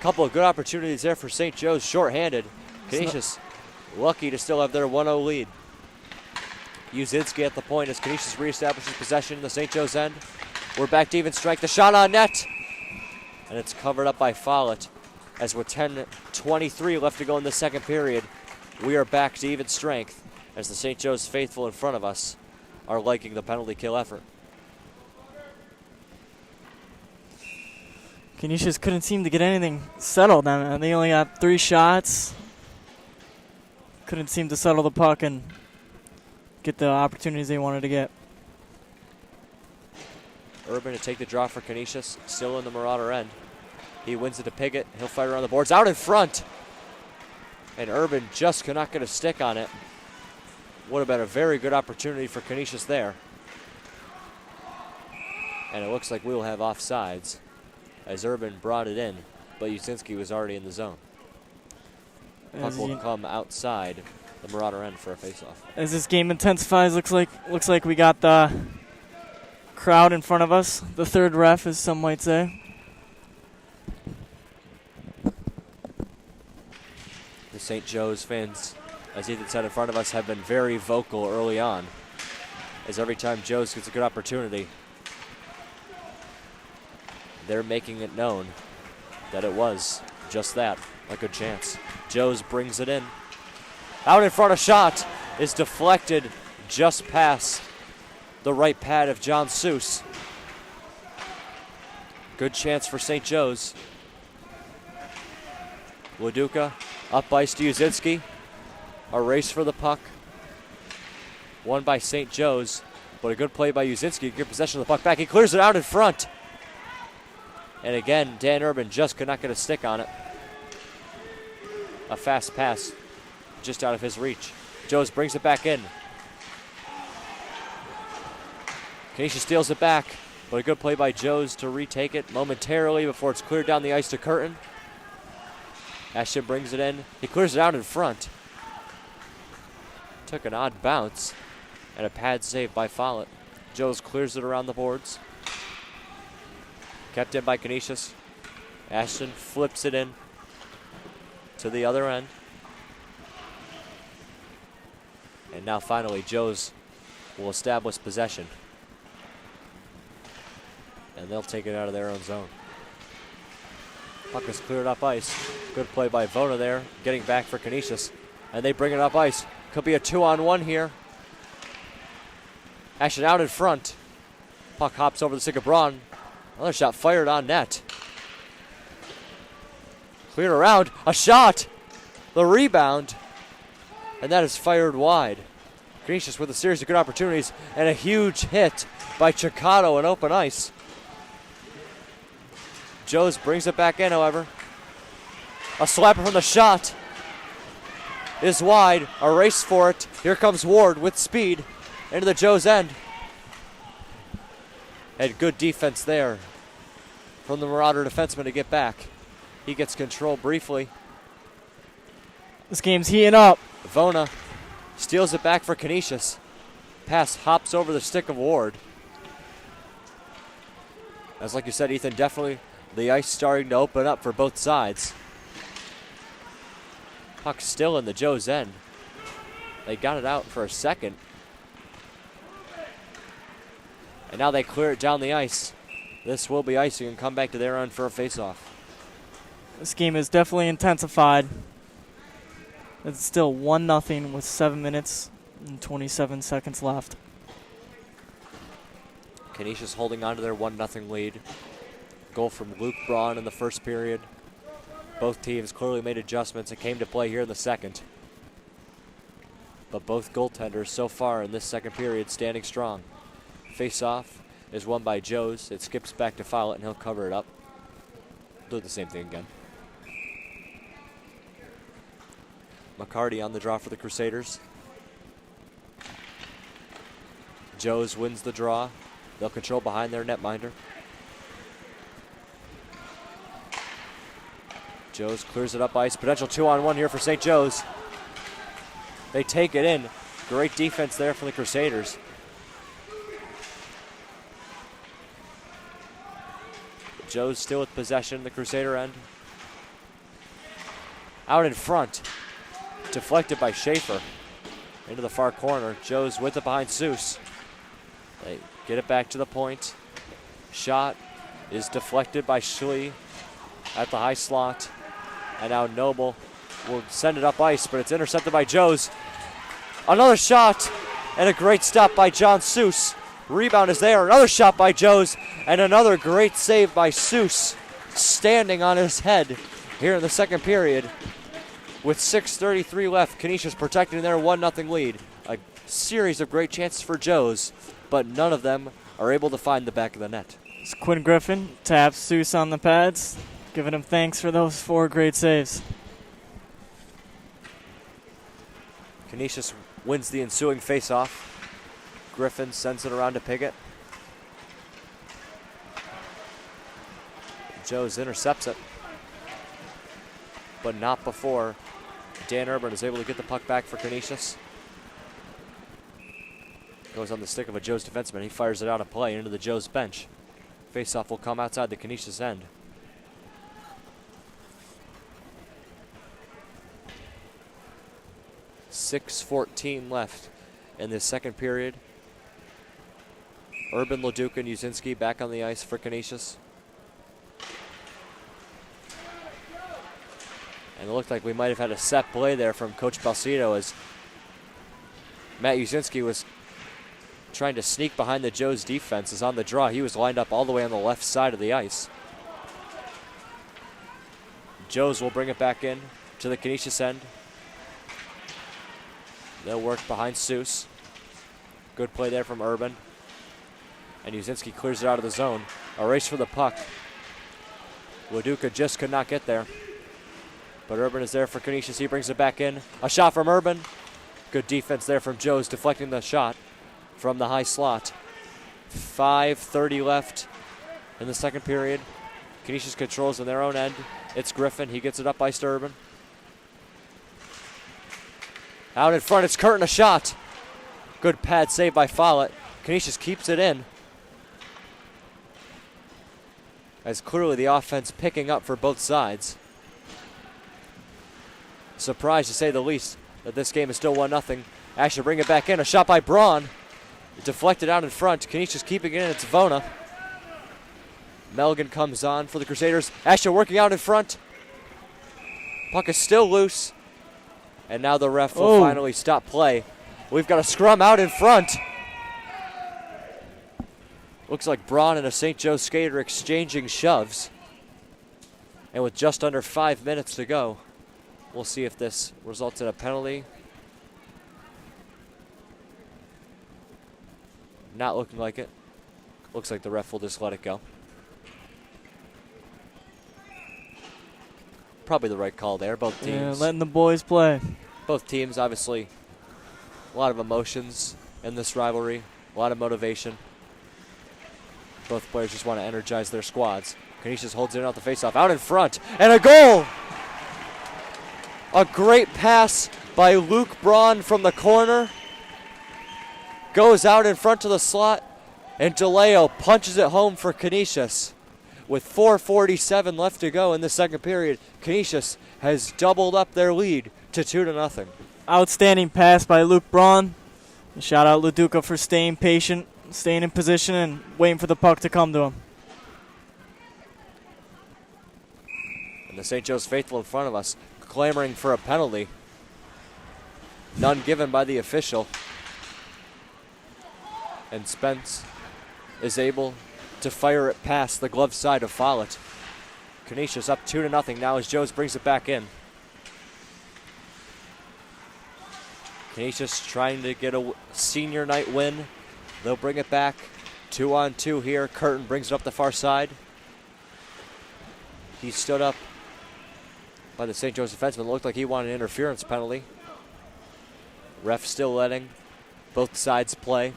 Couple of good opportunities there for St. Joe's, shorthanded. Canisius lucky to still have their 1-0 lead. Uzinski at the point as Canisius reestablishes possession in the St. Joe's end. We're back to even strength. The shot on net. And it's covered up by Follett. As with 10:23 left to go in the second period, we are back to even strength as the St. Joe's faithful in front of us are liking the penalty kill effort. Canisius couldn't seem to get anything settled. I mean, they only got 3 shots. Couldn't seem to settle the puck and get the opportunities they wanted to get. Urban to take the draw for Canisius, still in the Marauder end. He wins it to Piggott. He'll fire around the boards. Out in front. And Urban just could not get a stick on it. Would have been a very good opportunity for Canisius there. And it looks like we will have offsides as Urban brought it in, but Uzinski was already in the zone. Puck will come outside the Marauder end for a faceoff. As this game intensifies, looks like we got the crowd in front of us. The third ref, as some might say. The St. Joe's fans, as Ethan said in front of us, have been very vocal early on. As every time Joe's gets a good opportunity, they're making it known that it was just that, a good chance. Joe's brings it in. Out in front, a shot is deflected just past the right pad of John Seuss. Good chance for St. Joe's. LaDuca up ice to Uzinski. A race for the puck. Won by St. Joe's, but a good play by Uzinski. Good possession of the puck back. He clears it out in front. And again, Dan Urban just could not get a stick on it. A fast pass just out of his reach. Joe's brings it back in. Canisius steals it back, but a good play by Joe's to retake it momentarily before it's cleared down the ice to Curtin. Ashton brings it in. He clears it out in front. Took an odd bounce and a pad save by Follett. Joe's clears it around the boards. Kept in by Canisius. Ashton flips it in to the other end. And now finally Joe's will establish possession. And they'll take it out of their own zone. Puck is cleared up ice. Good play by Vona there, getting back for Canisius. And they bring it up ice. Could be a 2-on-1 here. Ashton out in front. Puck hops over the stick of Braun. Another shot fired on net. Cleared around. A shot. The rebound. And that is fired wide. Canisius with a series of good opportunities and a huge hit by Chicado on open ice. Joe's brings it back in, however. A slapper from the shot is wide. A race for it. Here comes Ward with speed into the Joe's end. Had good defense there from the Marauder defenseman to get back. He gets control briefly. This game's heating up. Vona steals it back for Canisius. Pass hops over the stick of Ward. As like you said, Ethan, definitely the ice starting to open up for both sides. Puck still in the Joe's end. They got it out for a second. And now they clear it down the ice. This will be icing and come back to their end for a faceoff. This game is definitely intensified. It's still 1-0 with 7 minutes and 27 seconds left. Canisius holding on to their 1-0 lead. Goal from Luke Braun in the first period. Both teams clearly made adjustments and came to play here in the second. But both goaltenders so far in this second period standing strong. Face-off is won by Joes. It skips back to Follett, and he'll cover it up. Do the same thing again. McCarty on the draw for the Crusaders. Joes wins the draw. They'll control behind their netminder. Joes clears it up ice. Potential 2-on-1 here for St. Joe's. They take it in. Great defense there from the Crusaders. Joe's still with possession, the Crusader end. Out in front. Deflected by Schaefer. Into the far corner. Joe's with it behind Seuss. They get it back to the point. Shot is deflected by Schlee at the high slot. And now Noble will send it up ice, but it's intercepted by Joes. Another shot and a great stop by John Seuss. Rebound is there. Another shot by Joes and another great save by Seuss, standing on his head here in the second period. With 6:33 left, Canisius protecting their 1-0 lead. A series of great chances for Joes, but none of them are able to find the back of the net. It's Quinn Griffin taps Seuss on the pads, giving him thanks for those 4 great saves. Canisius wins the ensuing faceoff. Griffin sends it around to Piggott. Joes intercepts it, but not before Dan Urban is able to get the puck back for Canisius. Goes on the stick of a Joes defenseman. He fires it out of play into the Joes bench. Faceoff will come outside the Canisius end. .6:14 left in this second period. Urban, Leduc, and Uzinski back on the ice for Canisius. And it looked like we might have had a set play there from Coach Balsito as Matt Uzinski was trying to sneak behind the Joes defense. Is on the draw. He was lined up all the way on the left side of the ice. Joes will bring it back in to the Canisius end. They'll work behind Seuss. Good play there from Urban. And Uzinski clears it out of the zone. A race for the puck. Leduca just could not get there. But Urban is there for Canisius. He brings it back in. A shot from Urban. Good defense there from Joes, deflecting the shot from the high slot. 5:30 left in the second period. Canisius controls on their own end. It's Griffin. He gets it up ice to Urban. Out in front, it's Curtin, a shot. Good pad save by Follett. Canisius keeps it in. As clearly the offense picking up for both sides. Surprised to say the least that this game is still 1-0. Asher bring it back in. A shot by Braun. Deflected out in front. Canisius keeping it in. It's Vona. Melgan comes on for the Crusaders. Asher working out in front. Puck is still loose. And now the ref will finally stop play. We've got a scrum out in front. Looks like Braun and a St. Joe skater exchanging shoves. And with just under 5 minutes to go, we'll see if this results in a penalty. Not looking like it. Looks like the ref will just let it go. Probably the right call there, both teams. Yeah, letting the boys play. Both teams, obviously, a lot of emotions in this rivalry, a lot of motivation. Both players just want to energize their squads. Canisius holds it in out the faceoff, out in front, and a goal! A great pass by Luke Braun from the corner. Goes out in front to the slot, and DeLeo punches it home for Canisius. With 4:47 left to go in the second period, Canisius has doubled up their lead to 2-0. Outstanding pass by Luke Braun. Shout out Leduca for staying patient, staying in position, and waiting for the puck to come to him. And the St. Joe's faithful in front of us, clamoring for a penalty. None given by the official. And Spence is able to fire it past the glove side of Follett. Canisius up 2-0 now as Joes brings it back in. Canisius trying to get a senior night win. They'll bring it back. 2-on-2 here. Curtin brings it up the far side. He stood up by the St. Joe's defenseman. Looked like he wanted an interference penalty. Ref still letting both sides play.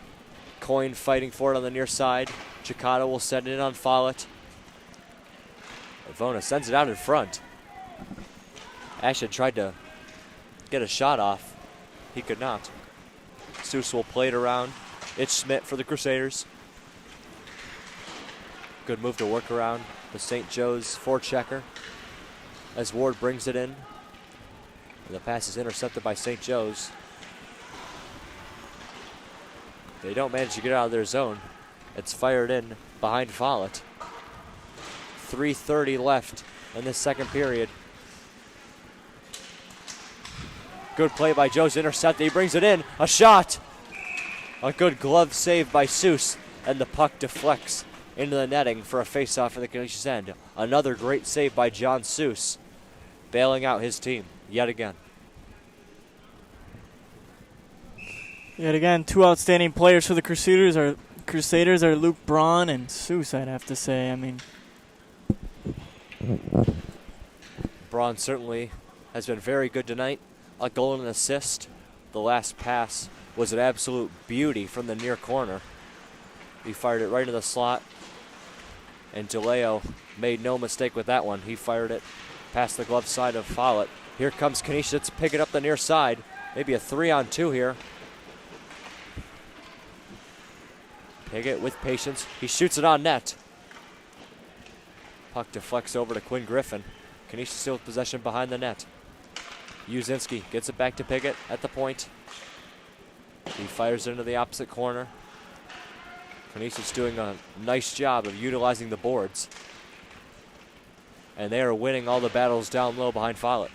Coyne fighting for it on the near side. Chicado will send it in on Follett. Vona sends it out in front. Ashton tried to get a shot off. He could not. Seuss will play it around. It's Schmidt for the Crusaders. Good move to work around the St. Joe's forechecker as Ward brings it in. And the pass is intercepted by St. Joe's. They don't manage to get out of their zone. It's fired in behind Follett. 3:30 left in this second period. Good play by Joe's intercept. He brings it in. A shot. A good glove save by Seuss. And the puck deflects into the netting for a faceoff for the Canisius end. Another great save by John Seuss, bailing out his team yet again. Yet again, two outstanding players for the Crusaders are Luke Braun and Seuss, I'd have to say. I mean, Braun certainly has been very good tonight. A goal and an assist. The last pass was an absolute beauty from the near corner. He fired it right into the slot. And DeLeo made no mistake with that one. He fired it past the glove side of Follett. Here comes Canisius to pick it up the near side. Maybe a 3-on-2 here. Piggott with patience. He shoots it on net. Puck deflects over to Quinn Griffin. Canisius still with possession behind the net. Uzinski gets it back to Piggott at the point. He fires it into the opposite corner. Canisius doing a nice job of utilizing the boards. And they are winning all the battles down low behind Follett.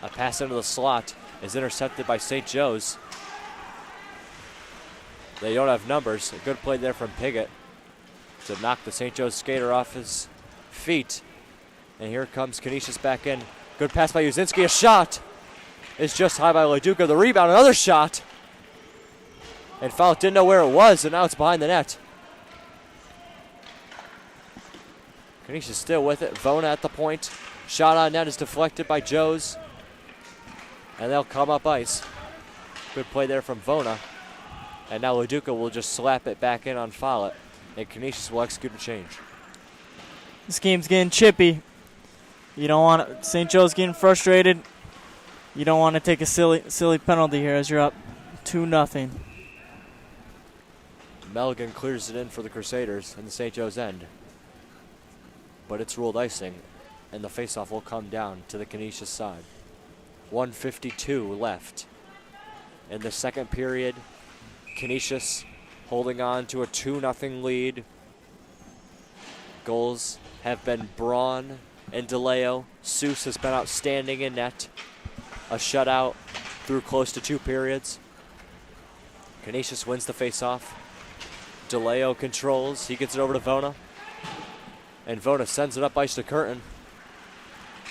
A pass into the slot is intercepted by St. Joe's. They don't have numbers. A good play there from Piggott to knock the St. Joe's skater off his feet. And here comes Canisius back in. Good pass by Uzinski. A shot is just high by Leduca. The rebound, another shot. And Follett didn't know where it was, and now it's behind the net. Canisius still with it. Vona at the point. Shot on net is deflected by Joes. And they'll come up ice. Good play there from Vona. And now Leduca will just slap it back in on Follett. And Canisius will execute a change. this game's getting chippy. You don't want St. Joe's getting frustrated. You don't want to take a silly penalty here as you're up 2-0. Melligan clears it in for the Crusaders in the St. Joe's end. But it's ruled icing, and the faceoff will come down to the Canisius side. 1:52 left. In the second period, Canisius holding on to a 2-0 lead. Goals have been Braun and DeLeo. Seuss has been outstanding in net. A shutout through close to 2 periods. Canisius wins the faceoff. DeLeo controls. He gets it over to Vona. And Vona sends it up ice to Curtin.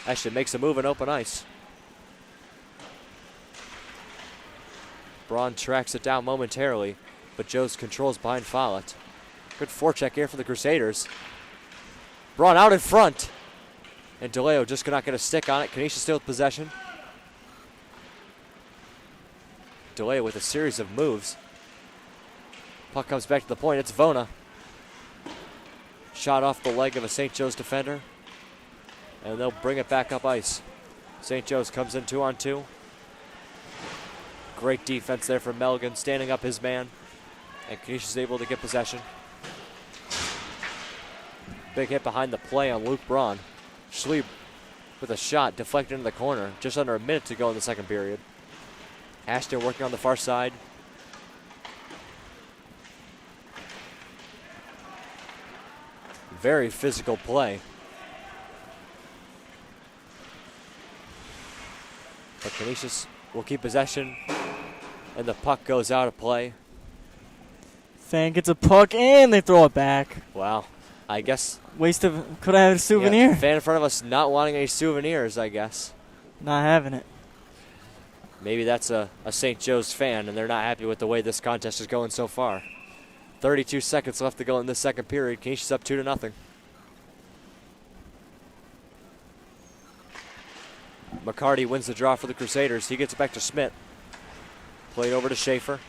Actually makes a move in open ice. Braun tracks it down momentarily, but Joe's controls behind Follett. Good forecheck here for the Crusaders. Braun out in front. And DeLeo just could not get a stick on it. Canisius still with possession. DeLeo with a series of moves. Puck comes back to the point. It's Vona. Shot off the leg of a St. Joe's defender. And they'll bring it back up ice. St. Joe's comes in 2-on-2. Great defense there from Melgan, standing up his man. And Canisius is able to get possession. Big hit behind the play on Luke Braun. Schlieb with a shot deflected into the corner. Just under a minute to go in the second period. Ashton working on the far side. Very physical play. But Canisius will keep possession. And the puck goes out of play. Fan gets a puck and they throw it back. Wow. I guess. Waste of. Could I have a souvenir? Yeah, fan in front of us not wanting any souvenirs, I guess. Not having it. Maybe that's a St. Joe's fan and they're not happy with the way this contest is going so far. 32 seconds left to go in this second period. Canisius up 2-0. McCarty wins the draw for the Crusaders. He gets it back to Schmidt. Played over to Schaefer.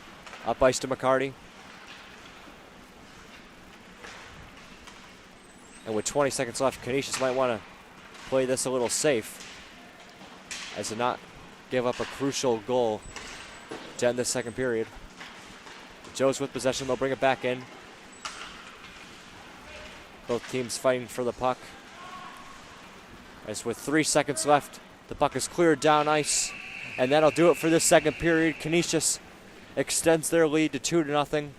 Up ice to McCarty. And with 20 seconds left, Canisius might want to play this a little safe as to not give up a crucial goal to end this second period. The Joes with possession. They'll bring it back in. Both teams fighting for the puck. As with 3 seconds left, the puck is cleared down ice. And that'll do it for this second period. Canisius extends their lead to 2-0.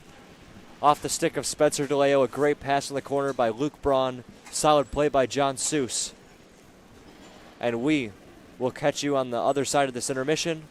Off the stick of Spencer DeLeo, a great pass in the corner by Luke Braun. Solid play by John Seuss. And we will catch you on the other side of this intermission.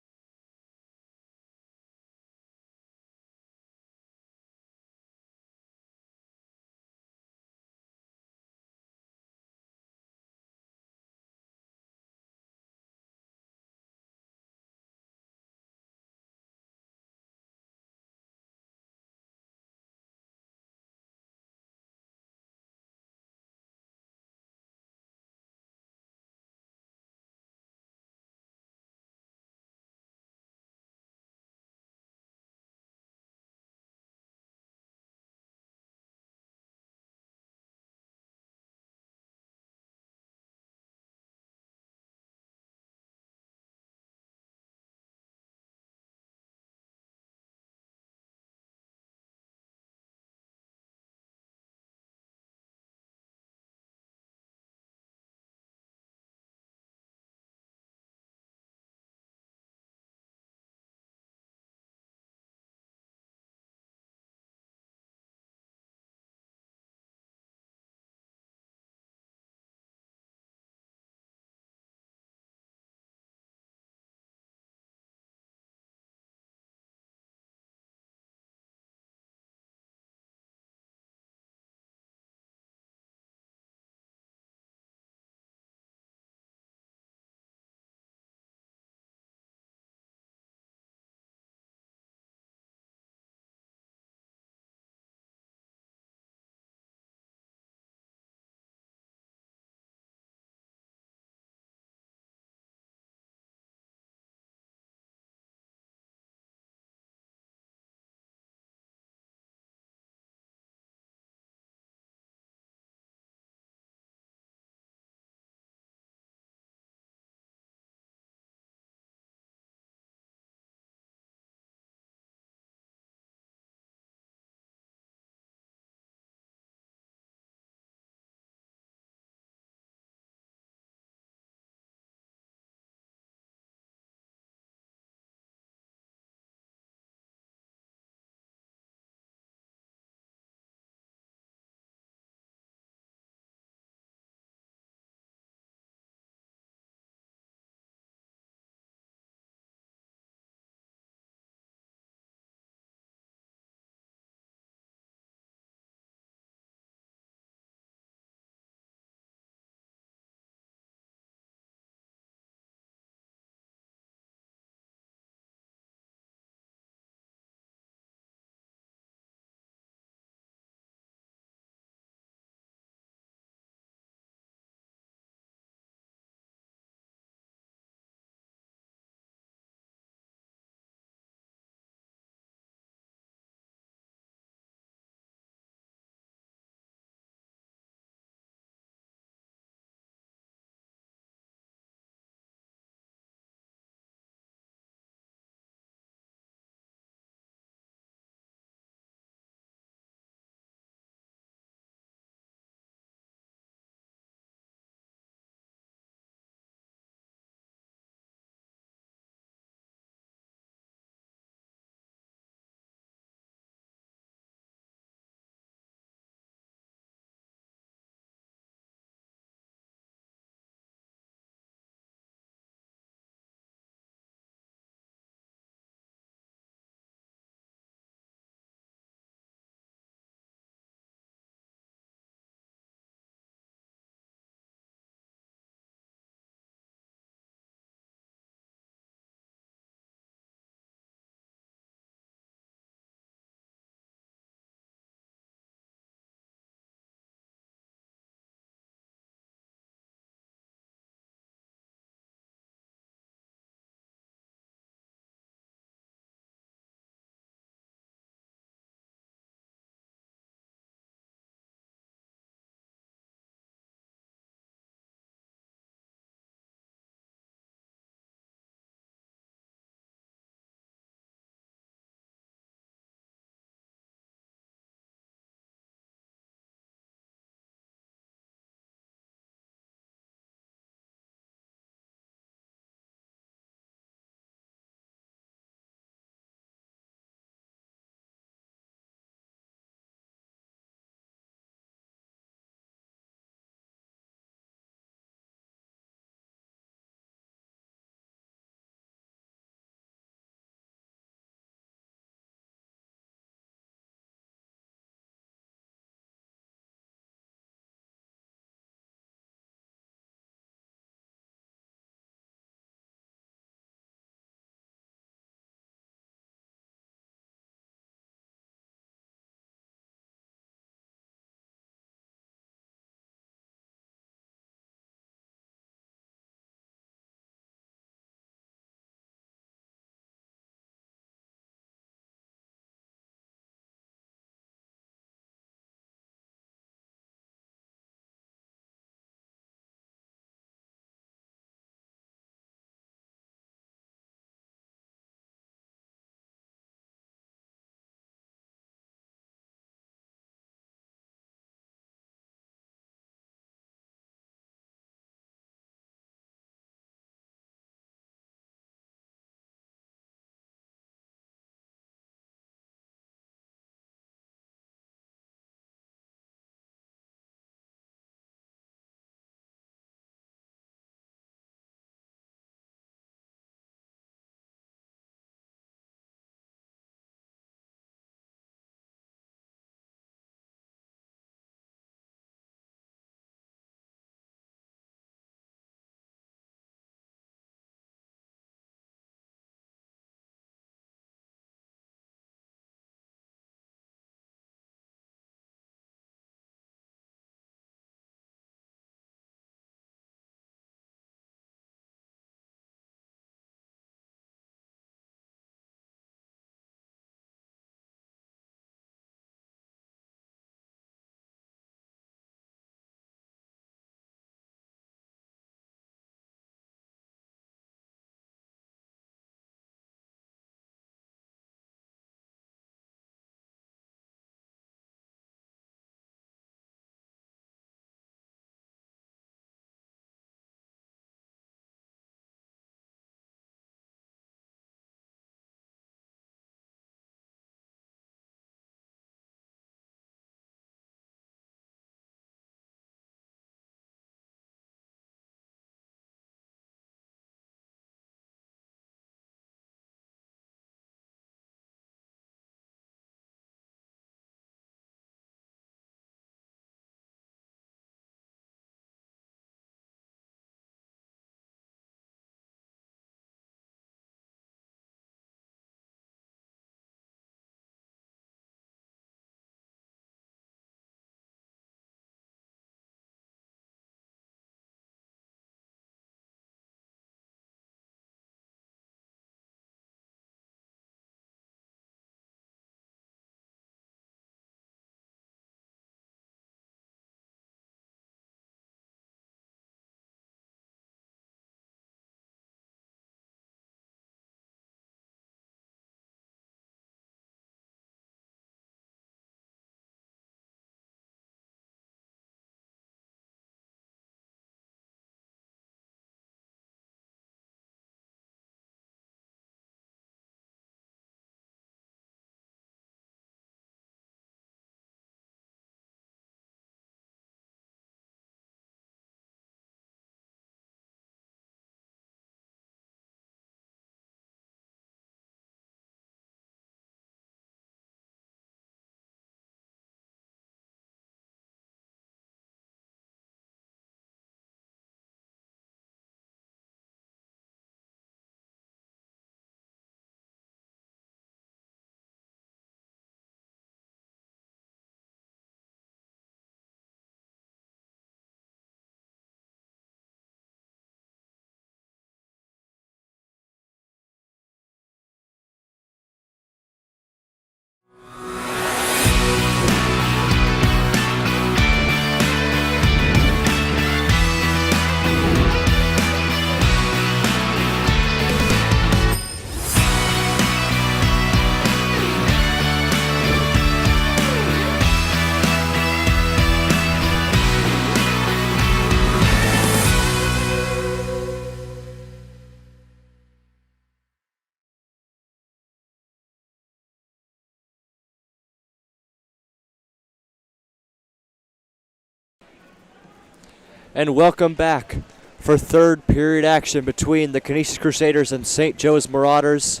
And welcome back for third period action between the Canisius Crusaders and St. Joe's Marauders.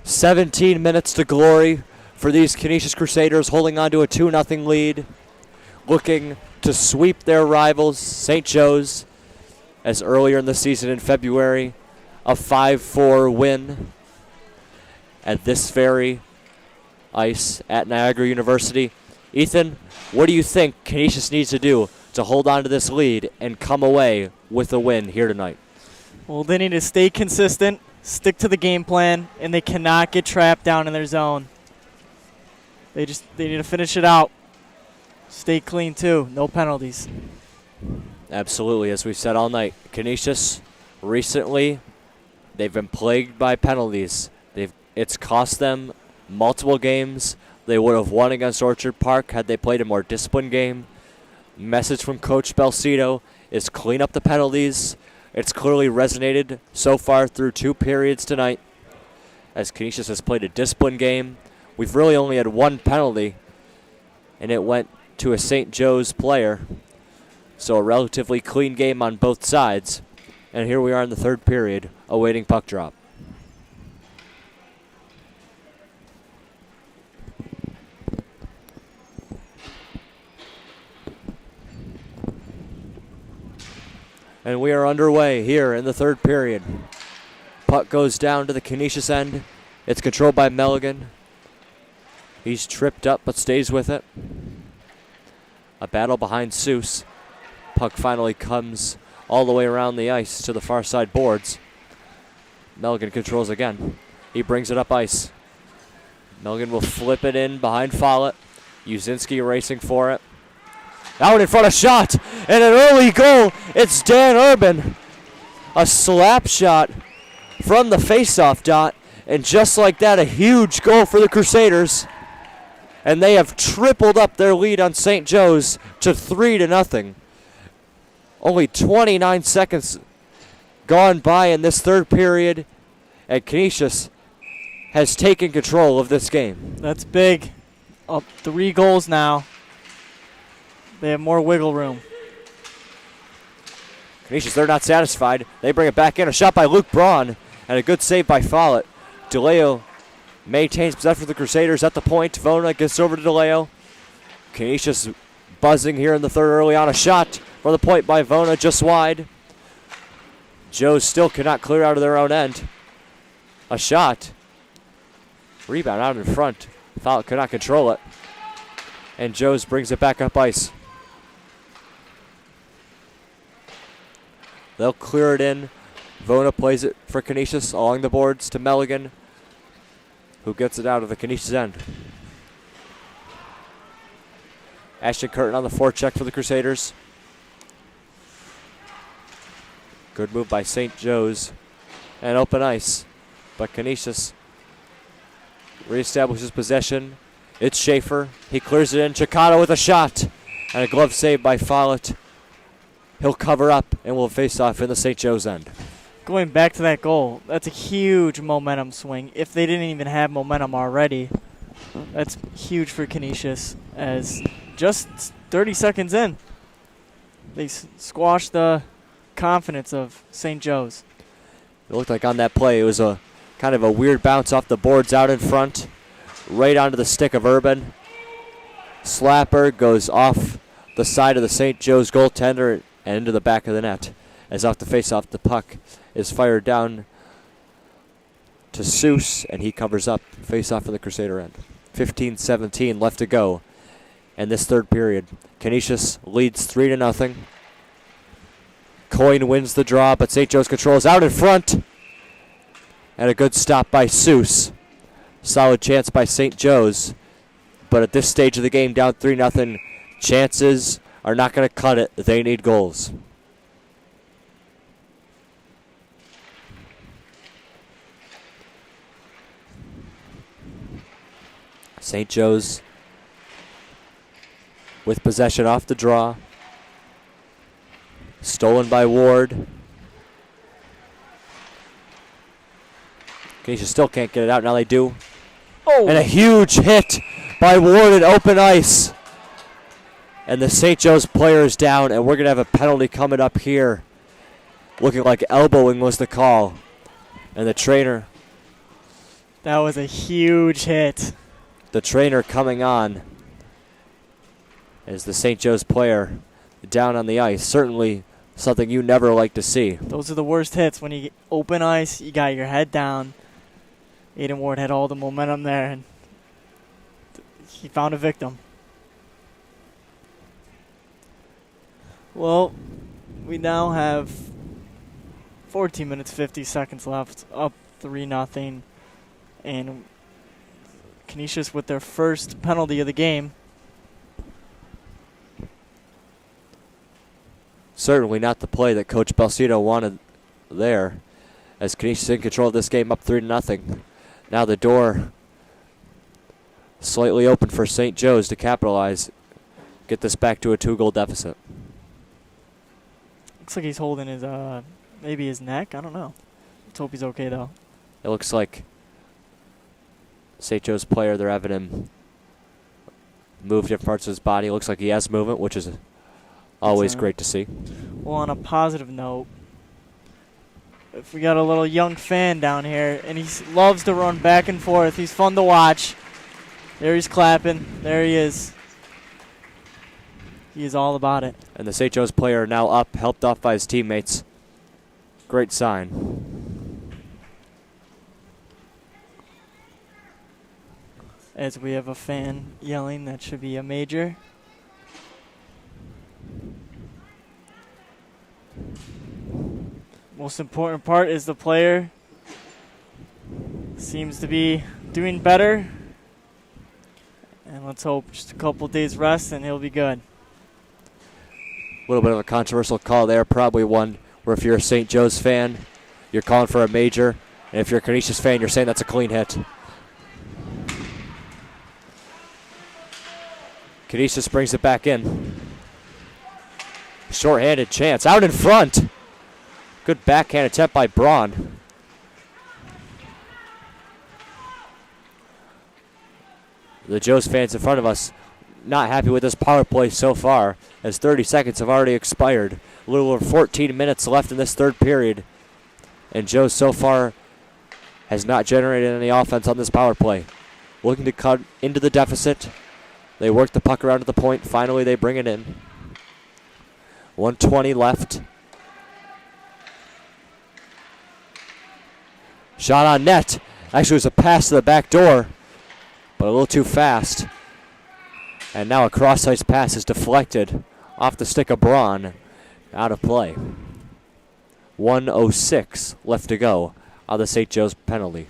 17 minutes to glory for these Canisius Crusaders, holding on to a 2-0 lead, looking to sweep their rivals, St. Joe's, as earlier in the season in February, a 5-4 win at this very ice at Niagara University. Ethan, what do you think Canisius needs to do to hold on to this lead and come away with a win here tonight? Well, they need to stay consistent, stick to the game plan, and they cannot get trapped down in their zone. They need to finish it out. Stay clean too, no penalties. Absolutely, as we've said all night, Canisius recently, they've been plagued by penalties. It's cost them multiple games. They would have won against Orchard Park had they played a more disciplined game. Message from Coach Belcito is clean up the penalties. It's clearly resonated so far through 2 periods tonight, as Canisius has played a disciplined game. We've really only had 1 penalty, and it went to a St. Joe's player. So a relatively clean game on both sides. And here we are in the third period, awaiting puck drop. And we are underway here in the third period. Puck goes down to the Canisius end. It's controlled by Milligan. He's tripped up but stays with it. A battle behind Seuss. Puck finally comes all the way around the ice to the far side boards. Milligan controls again. He brings it up ice. Milligan will flip it in behind Follett. Uzinski racing for it. Out in front, a shot, and an early goal. It's Dan Urban. A slap shot from the faceoff dot, and just like that, a huge goal for the Crusaders. And they have tripled up their lead on St. Joe's to 3-0. Only 29 seconds gone by in this third period, and Canisius has taken control of this game. That's big. Up 3 goals now. They have more wiggle room. Canisius, they're not satisfied. They bring it back in. A shot by Luke Braun and a good save by Follett. DeLeo maintains possession for the Crusaders at the point. Vona gets over to DeLeo. Canisius buzzing here in the third early on. A shot from the point by Vona just wide. Joes still cannot clear out of their own end. A shot. Rebound out in front. Follett could not control it. And Joes brings it back up ice. They'll clear it in. Vona plays it for Canisius along the boards to Milligan, who gets it out of the Canisius end. Ashton Curtin on the forecheck for the Crusaders. Good move by St. Joe's. And open ice. But Canisius reestablishes possession. It's Schaefer. He clears it in. Chicano with a shot. And a glove save by Follett. He'll cover up and will face off in the St. Joe's end. Going back to that goal, that's a huge momentum swing. If they didn't even have momentum already, that's huge for Canisius, as just 30 seconds in, they squashed the confidence of St. Joe's. It looked like on that play it was a kind of a weird bounce off the boards out in front, right onto the stick of Urban. Slapper goes off the side of the St. Joe's goaltender and into the back of the net. As off the face-off, the puck is fired down to Seuss, and he covers up. Face-off for the Crusader end. 15-17 left to go in this third period. Canisius leads 3-0. Coyne wins the draw, but St. Joe's controls out in front. And a good stop by Seuss. Solid chance by St. Joe's. But at this stage of the game, down 3-0, chances are not going to cut it. They need goals. St. Joe's with possession off the draw. Stolen by Ward. Canisius still can't get it out. Now they do. Oh. And a huge hit by Ward at open ice. And the St. Joe's player is down, and we're going to have a penalty coming up here. Looking like elbowing was the call. And the trainer. That was a huge hit. The trainer coming on as the St. Joe's player down on the ice. Certainly something you never like to see. Those are the worst hits. When you get open ice, you got your head down. Aiden Ward had all the momentum there, and he found a victim. Well, we now have 14 minutes, 50 seconds left, up 3-0. And Canisius with their first penalty of the game. Certainly not the play that Coach Balsito wanted there, as Canisius in control of this game, up 3-0. Now the door slightly open for St. Joe's to capitalize, get this back to a 2-goal deficit. Looks like he's holding his, maybe his neck. I don't know. Let's hope he's okay, though. It looks like St. Joe's player, they're having him move different parts of his body. Looks like he has movement, which is always great to see. Well, on a positive note, if we got a little young fan down here, and he loves to run back and forth. He's fun to watch. There he's clapping. There he is. He is all about it. And the St. Joe's player now up, helped off by his teammates. Great sign. As we have a fan yelling, that should be a major. Most important part is the player seems to be doing better. And let's hope just a couple days rest and he'll be good. A little bit of a controversial call there, probably one where if you're a St. Joe's fan, you're calling for a major, and if you're a Canisius fan, you're saying that's a clean hit. Canisius brings it back in. Short-handed chance, out in front. Good backhand attempt by Braun. The Joe's fans in front of us not happy with this power play so far, as 30 seconds have already expired. A little over 14 minutes left in this third period. And Joe so far has not generated any offense on this power play. Looking to cut into the deficit. They work the puck around to the point. Finally, they bring it in. 1:20 left. Shot on net. Actually, it was a pass to the back door, but a little too fast. And now a cross-ice pass is deflected off the stick of Braun. Out of play. 1:06 left to go on the St. Joe's penalty.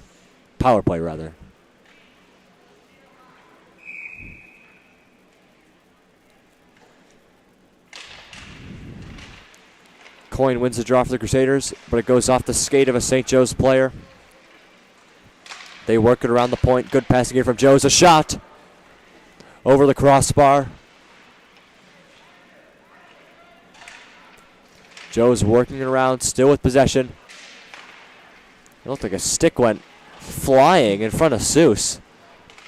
Power play, rather. Coin wins the draw for the Crusaders, but it goes off the skate of a St. Joe's player. They work it around the point. Good passing here from Joe's. A shot over the crossbar. Joe's working it around, still with possession. It looked like a stick went flying in front of Seuss.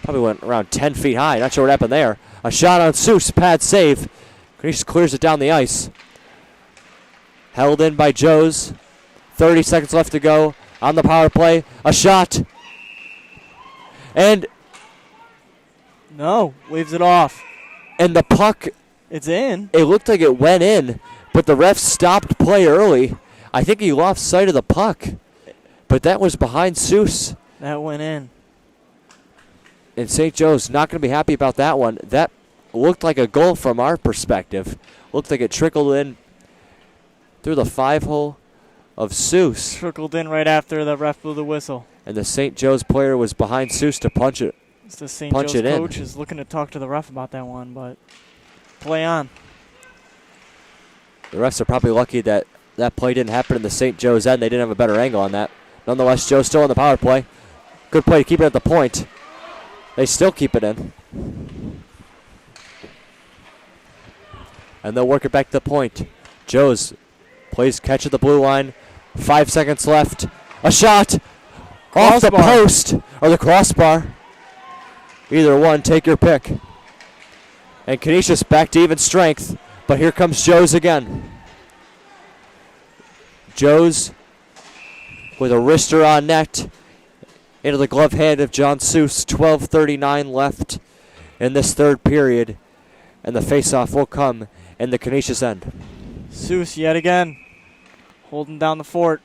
Probably went around 10 feet high. Not sure what happened there. A shot on Seuss. Pad save. Canisius clears it down the ice. Held in by Joe's. 30 seconds left to go on the power play. A shot. And no, waves it off. And the puck, it's in. It looked like it went in, but the ref stopped play early. I think he lost sight of the puck, but that was behind Seuss. That went in. And St. Joe's not going to be happy about that one. That looked like a goal from our perspective. Looked like it trickled in through the 5-hole of Seuss. Trickled in right after the ref blew the whistle. And the St. Joe's player was behind Seuss to punch it. The St. Joe's coach is looking to talk to the ref about that one, but play on. The refs are probably lucky that that play didn't happen in the St. Joe's end. They didn't have a better angle on that. Nonetheless, Joe's still on the power play. Good play to keep it at the point. They still keep it in. And they'll work it back to the point. Joe's plays catch at the blue line. 5 seconds left. A shot off the post or the crossbar. Either one, take your pick. And Canisius back to even strength, but here comes Joes again. Joes with a wrister on net into the glove hand of John Seuss. 12:39 left in this third period, and the faceoff will come in the Canisius end. Seuss yet again, holding down the fort.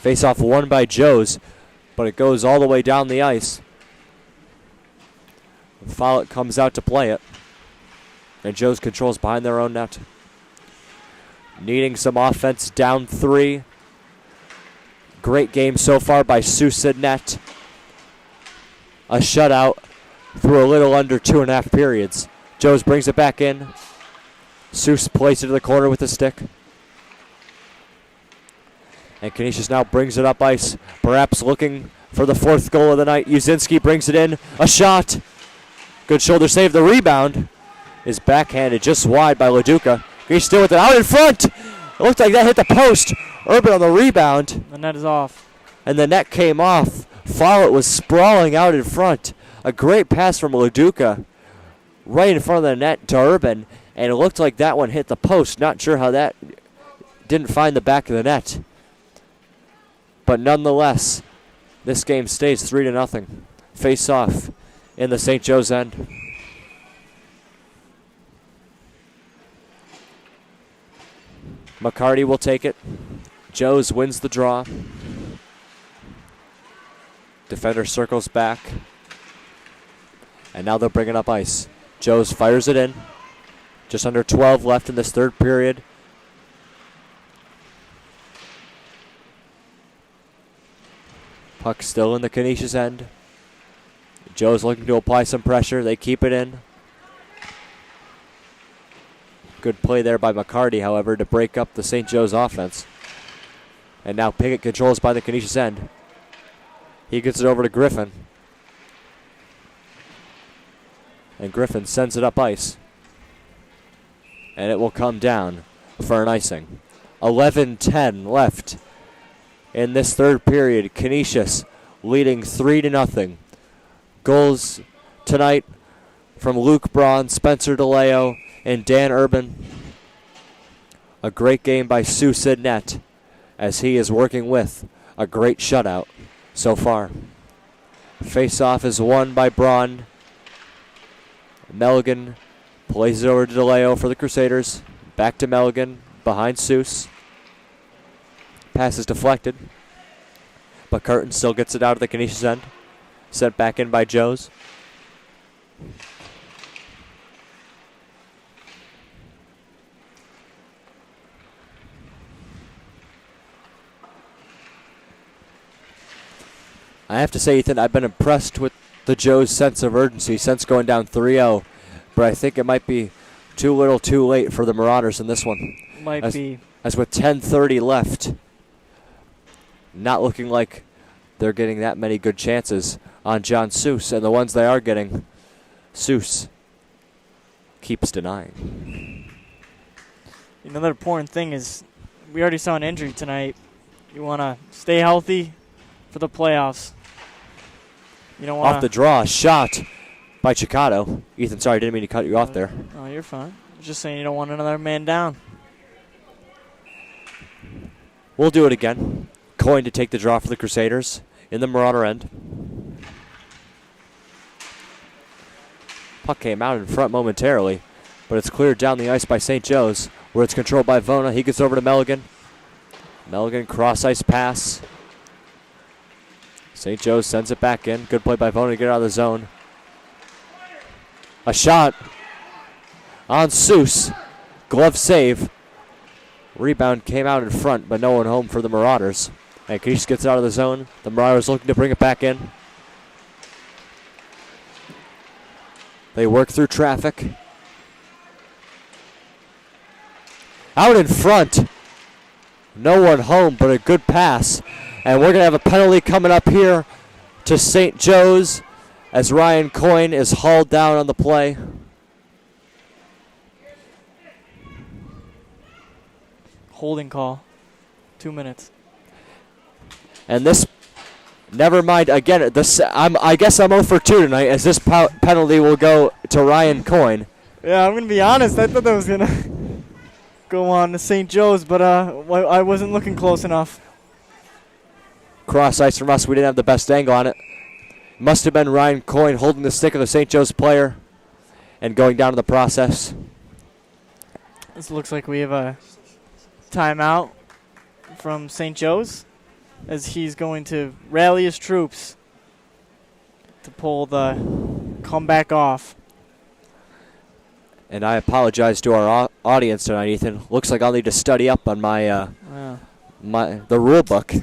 Faceoff won by Joes, but it goes all the way down the ice. Follett comes out to play it, and Joes controls behind their own net. Needing some offense, down 3. Great game so far by Seuss at net. A shutout through a little under 2.5 periods. Joes brings it back in. Seuss plays it to the corner with the stick. And Canisius now brings it up ice, perhaps looking for the 4th goal of the night. Uzinski brings it in. A shot. Good shoulder save. The rebound is backhanded just wide by LaDuca. He's still with it out in front. It looked like that hit the post. Urban on the rebound. The net is off. And the net came off. Follett was sprawling out in front. A great pass from LaDuca right in front of the net to Urban. And it looked like that one hit the post. Not sure how that didn't find the back of the net. But nonetheless, this game stays 3-0. Face off in the St. Joe's end. McCarty will take it. Joes wins the draw. Defender circles back. And now they'll bring it up ice. Joes fires it in. Just under 12 left in this third period. Puck still in the Canisius end. Joe's looking to apply some pressure. They keep it in. Good play there by McCarty, however, to break up the St. Joe's offense. And now Pickett controls by the Canisius end. He gets it over to Griffin. And Griffin sends it up ice. And it will come down for an icing. 11:10 left in this third period. Canisius leading 3-0. Goals tonight from Luke Braun, Spencer DeLeo, and Dan Urban. A great game by Seuss at net as he is working with a great shutout so far. Face-off is won by Braun. Melligan plays it over to DeLeo for the Crusaders. Back to Melligan behind Seuss. Pass is deflected, but Curtin still gets it out of the Canisius end. Sent back in by Joes. I have to say, Ethan, I've been impressed with the Joes' sense of urgency since going down 3-0, but I think it might be too little too late for the Marauders in this one. Might be. As with 10:30 left, not looking like they're getting that many good chances on John Seuss, and the ones they are getting, Seuss keeps denying. Another important thing is we already saw an injury tonight. You want to stay healthy for the playoffs. You don't want off the draw, shot by Chicado. Ethan, sorry, I didn't mean to cut you off there. Oh, you're fine. I was just saying you don't want another man down. We'll do it again. Coin to take the draw for the Crusaders in the Marauder end. Puck came out in front momentarily, but it's cleared down the ice by St. Joe's, where it's controlled by Vona. He gets over to Melligan. Melligan cross-ice pass. St. Joe's sends it back in. Good play by Vona to get out of the zone. A shot on Seuss. Glove save. Rebound came out in front, but no one home for the Marauders. And Canisius gets it out of the zone. The Marauders looking to bring it back in. They work through traffic. Out in front. No one home, but a good pass. And we're going to have a penalty coming up here to St. Joe's as Ryan Coyne is hauled down on the play. Holding call. 2 minutes. And this, never mind, again, I guess I'm 0 for 2 tonight, as this penalty will go to Ryan Coyne. Yeah, I'm going to be honest. I thought that was going to go on to St. Joe's, but I wasn't looking close enough. Cross ice from us. We didn't have the best angle on it. Must have been Ryan Coyne holding the stick of the St. Joe's player and going down in the process. This looks like we have a timeout from St. Joe's, as he's going to rally his troops to pull the comeback off. And I apologize to our audience tonight, Ethan. Looks like I'll need to study up on the rule book.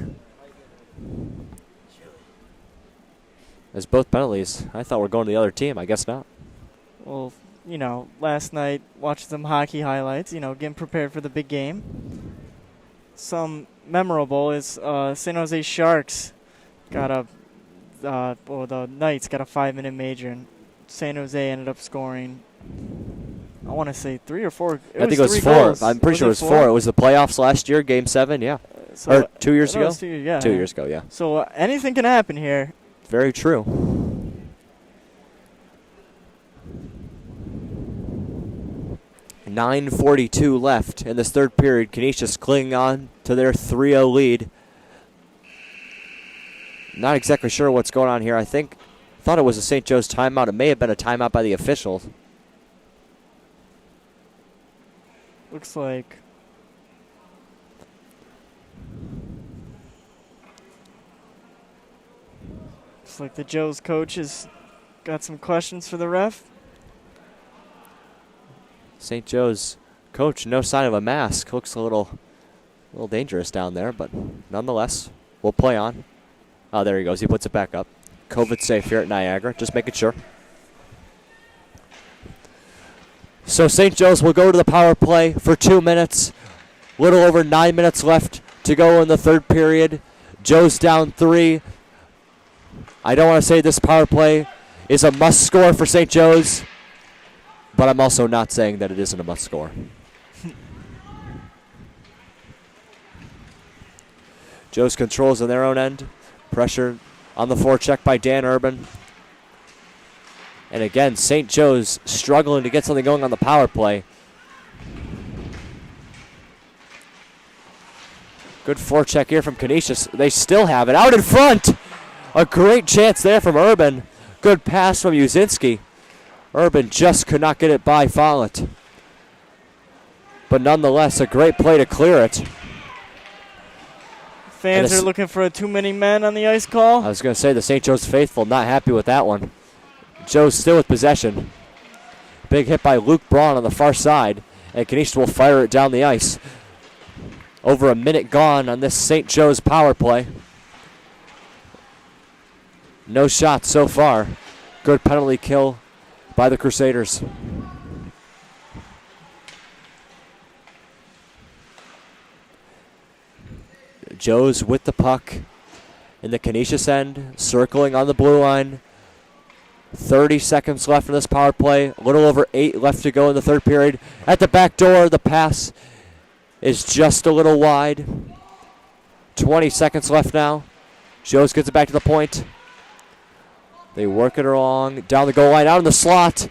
As both penalties. I thought we were going to the other team. I guess not. Well, you know, last night watching some hockey highlights, you know, getting prepared for the big game. Some memorable is San Jose Sharks got the Knights got a 5-minute major, and San Jose ended up scoring, I want to say 3 or 4. I think it was 4. Goals. I'm pretty sure it was 4. It was the playoffs last year, Game 7, yeah. Or 2 years ago? 2 years, yeah. 2 years ago, yeah. So anything can happen here. Very true. .9:42 left in this third period. Canisius clinging on to their 3-0 lead. Not exactly sure what's going on here. I thought it was a St. Joe's timeout. It may have been a timeout by the officials. Looks like the Joe's coach has got some questions for the ref. St. Joe's coach, no sign of a mask. Looks a little dangerous down there, but nonetheless, we'll play on. Oh, there he goes. He puts it back up. COVID safe here at Niagara. Just making sure. So St. Joe's will go to the power play for 2 minutes. Little over 9 minutes left to go in the third period. Joe's down 3. I don't want to say this power play is a must score for St. Joe's, but I'm also not saying that it isn't a must score. Joe's controls on their own end. Pressure on the forecheck by Dan Urban. And again, St. Joe's struggling to get something going on the power play. Good forecheck here from Canisius. They still have it out in front. A great chance there from Urban. Good pass from Uzinski. Urban just could not get it by Follett. But nonetheless, a great play to clear it. Fans are looking for a too many men on the ice call. I was going to say the St. Joe's faithful not happy with that one. Joe's still with possession. Big hit by Luke Braun on the far side. And Canisius will fire it down the ice. Over a minute gone on this St. Joe's power play. No shots so far. Good penalty kill by the Crusaders. Joe's with the puck in the Canisius end, circling on the blue line. 30 seconds left in this power play. A little over 8 left to go in the third period. At the back door, the pass is just a little wide. 20 seconds left now. Joe's gets it back to the point. They work it along down the goal line, out in the slot.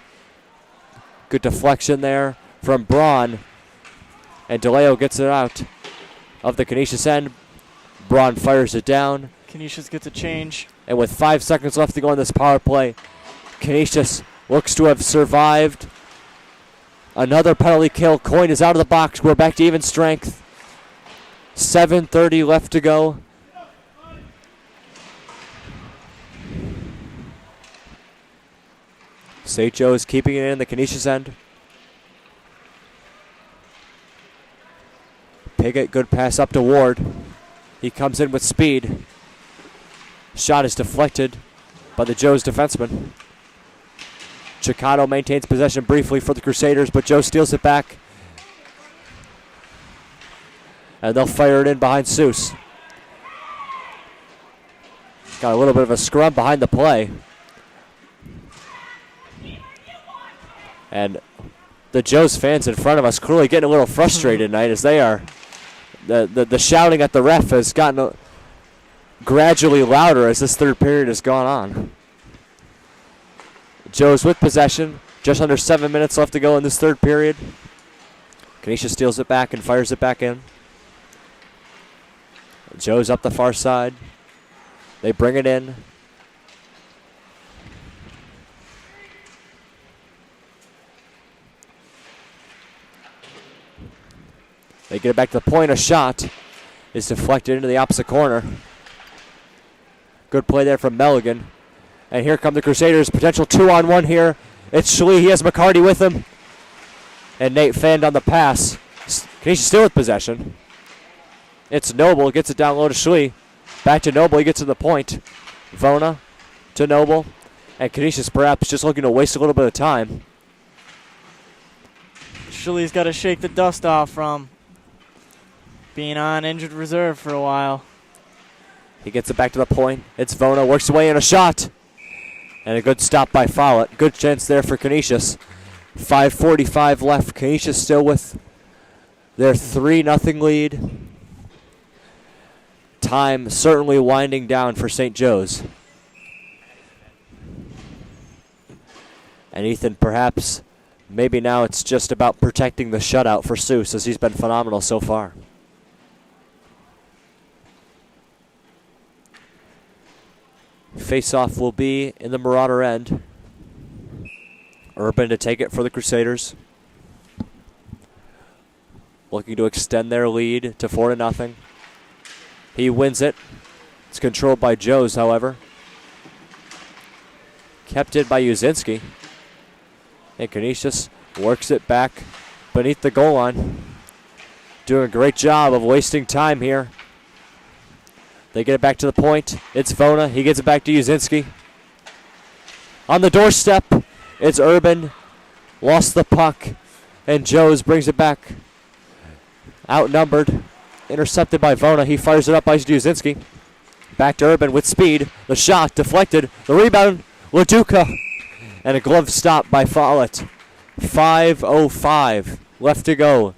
Good deflection there from Braun. And DeLeo gets it out of the Canisius end. Braun fires it down. Canisius gets a change. And with 5 seconds left to go in this power play, Canisius looks to have survived. Another penalty kill. Coyne is out of the box. We're back to even strength. 7:30 left to go. St. Joe is keeping it in the Canisius end. Piggott, good pass up to Ward. He comes in with speed. Shot is deflected by the Joe's defenseman. Chicano maintains possession briefly for the Crusaders, but Joe steals it back. And they'll fire it in behind Seuss. Got a little bit of a scrum behind the play. And the Joe's fans in front of us clearly getting a little frustrated tonight, as they are. The shouting at the ref has gotten gradually louder as this third period has gone on. Joe's with possession. Just under 7 minutes left to go in this third period. Canisius steals it back and fires it back in. Joe's up the far side. They bring it in. They get it back to the point. A shot is deflected into the opposite corner. Good play there from Milligan. And here come the Crusaders. Potential 2-on-1 here. It's Schlee. He has McCarty with him. And Nate fanned on the pass. Canisius still with possession. It's Noble. Gets it down low to Schlee. Back to Noble. He gets to the point. Vona to Noble. And Canisius perhaps just looking to waste a little bit of time. Schlee's got to shake the dust off from being on injured reserve for a while. He gets it back to the point. It's Vona. Works away in a shot. And a good stop by Follett. Good chance there for Canisius. 5:45 left. Canisius still with their 3-0 lead. Time certainly winding down for St. Joe's. And Ethan, perhaps, maybe now it's just about protecting the shutout for Seuss, as he's been phenomenal so far. Face-off will be in the Marauder end. Urban to take it for the Crusaders. Looking to extend their lead to 4-0. He wins it. It's controlled by Joes, however. Kept it by Uzinski. And Canisius works it back beneath the goal line. Doing a great job of wasting time here. They get it back to the point. It's Vona. He gets it back to Uzinski. On the doorstep, it's Urban. Lost the puck. And Joes brings it back. Outnumbered. Intercepted by Vona. He fires it up by Uzinski. Back to Urban with speed. The shot deflected. The rebound, LaDuca. And a glove stop by Follett. 5:05 left to go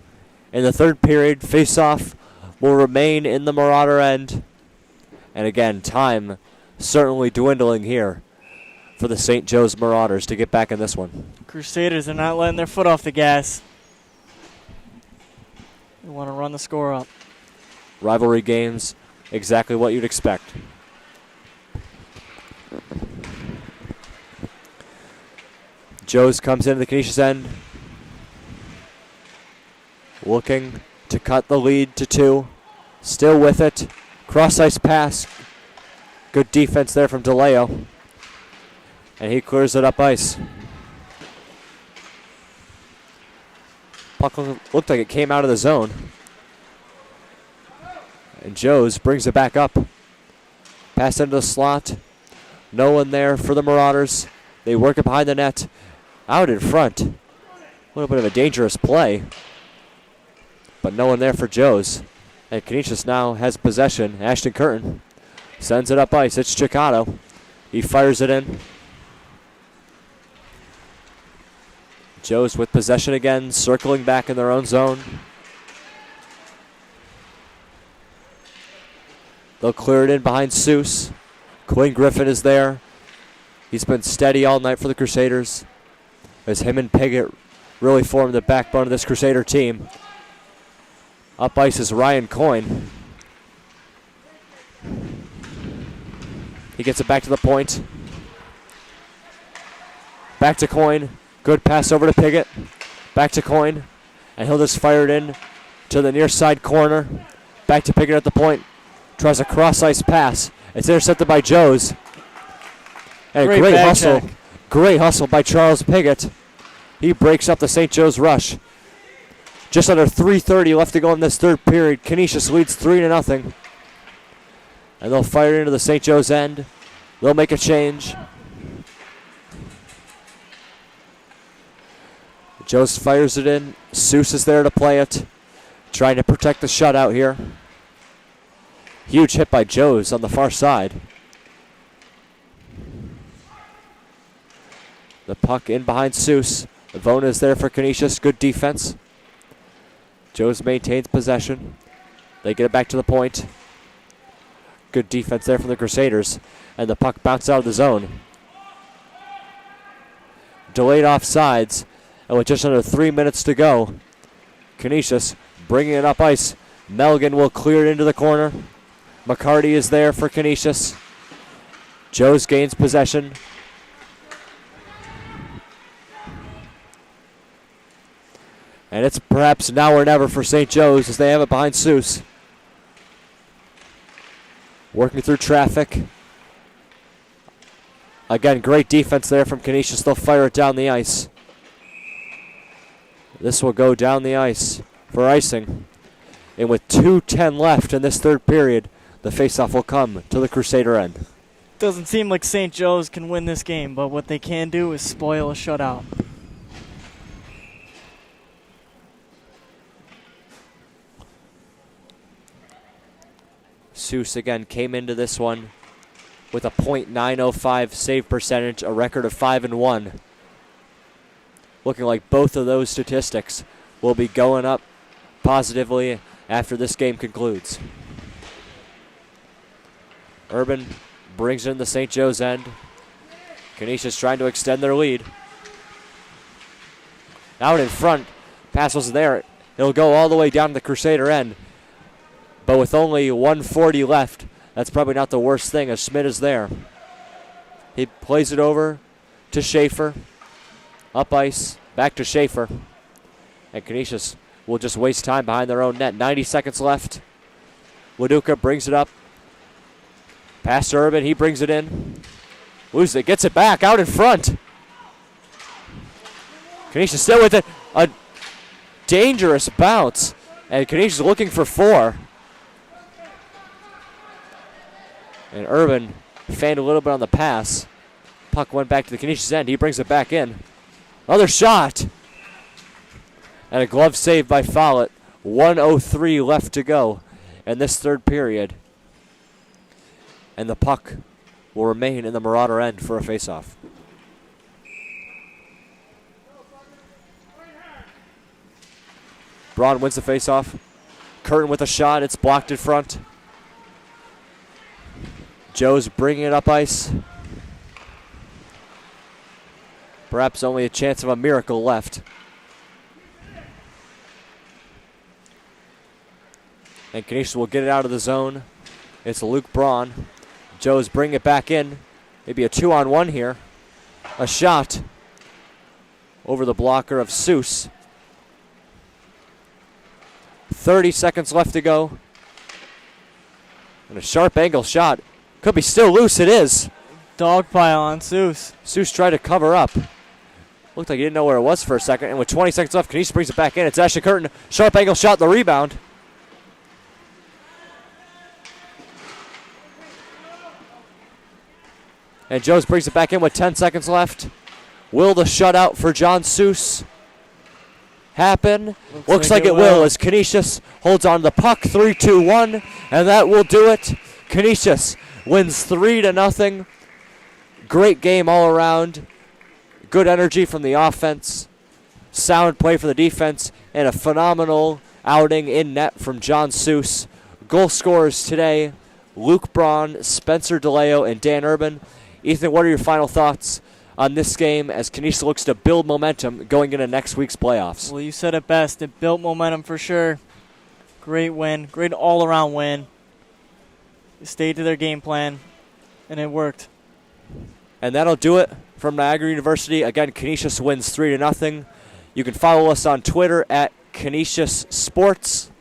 in the third period. Face-off will remain in the Marauder end. And again, time certainly dwindling here for the St. Joe's Marauders to get back in this one. Crusaders are not letting their foot off the gas. They want to run the score up. Rivalry games, exactly what you'd expect. Joe's comes into the Canisius end. Looking to cut the lead to 2. Still with it. Cross-ice pass. Good defense there from DeLeo. And he clears it up ice. Puck looked like it came out of the zone. And Joes brings it back up. Pass into the slot. No one there for the Marauders. They work it behind the net. Out in front. A little bit of a dangerous play. But no one there for Joes. And Canisius now has possession. Ashton Curtin sends it up ice. It's Chicato. He fires it in. Joes with possession again, circling back in their own zone. They'll clear it in behind Seuss. Quinn Griffin is there. He's been steady all night for the Crusaders, as him and Piggott really form the backbone of this Crusader team. Up ice is Ryan Coyne. He gets it back to the point. Back to Coyne. Good pass over to Piggott. Back to Coyne. And he'll just fire it in to the near side corner. Back to Piggott at the point. Tries a cross-ice pass. It's intercepted by Joes. And a great hustle. Check. Great hustle by Charles Piggott. He breaks up the St. Joe's rush. Just under 3:30 left to go in this third period. Canisius leads 3-0. And they'll fire it into the St. Joe's end. They'll make a change. Joes fires it in. Seuss is there to play it. Trying to protect the shutout here. Huge hit by Joes on the far side. The puck in behind Seuss. Vona is there for Canisius. Good defense. Joes maintains possession. They get it back to the point. Good defense there from the Crusaders. And the puck bounced out of the zone. Delayed offsides. And with just under 3 minutes to go, Canisius bringing it up ice. Melgan will clear it into the corner. McCarty is there for Canisius. Joes gains possession. And it's perhaps now or never for St. Joe's as they have it behind Seuss. Working through traffic. Again, great defense there from Canisius. They'll fire it down the ice. This will go down the ice for icing. And with 2:10 left in this third period, the faceoff will come to the Crusader end. Doesn't seem like St. Joe's can win this game, but what they can do is spoil a shutout. Seuss again came into this one with a .905 save percentage, a record of 5-1. Looking like both of those statistics will be going up positively after this game concludes. Urban brings in the St. Joe's end. Canisius trying to extend their lead. Out in front, pass wasn't there. It'll go all the way down to the Crusader end. But with only 1:40 left, that's probably not the worst thing as Schmidt is there. He plays it over to Schaefer. Up ice, back to Schaefer. And Canisius will just waste time behind their own net. 90 seconds left. Laduca brings it up. Pass to Urban, he brings it in. Loses it, gets it back, out in front. Canisius still with it. A dangerous bounce. And Canisius looking for 4. And Urban fanned a little bit on the pass. Puck went back to the Canisius end. He brings it back in. Another shot. And a glove save by Follett. 1:03 left to go in this third period. And the puck will remain in the Marauder end for a faceoff. Braun wins the faceoff. Curtin with a shot. It's blocked in front. Joe's bringing it up ice. Perhaps only a chance of a miracle left. And Canisius will get it out of the zone. It's Luke Braun. Joe's bringing it back in. Maybe a 2-on-1 here. A shot over the blocker of Seuss. 30 seconds left to go. And a sharp angle shot. Could be still loose. It is. Dog pile on Seuss. Seuss tried to cover up. Looked like he didn't know where it was for a second. And with 20 seconds left, Canisius brings it back in. It's Ashton Curtin. Sharp angle shot, the rebound. And Joes brings it back in with 10 seconds left. Will the shutout for John Seuss happen? Looks like it will as Canisius holds on to the puck. 3-2-1. And that will do it. Canisius wins 3-0. Great game all around. Good energy from the offense. Sound play for the defense. And a phenomenal outing in net from John Seuss. Goal scorers today, Luke Braun, Spencer DeLeo, and Dan Urban. Ethan, what are your final thoughts on this game as Canisius looks to build momentum going into next week's playoffs? Well, you said it best. It built momentum for sure. Great win. Great all-around win. They stayed to their game plan, and it worked. And that'll do it from Niagara University. Again, Canisius wins 3-0. You can follow us on Twitter at Canisius Sports.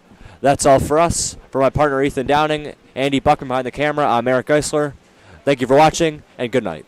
That's all for us. For my partner Ethan Downing, Andy Buckman behind the camera, I'm Eric Geisler. Thank you for watching, and good night.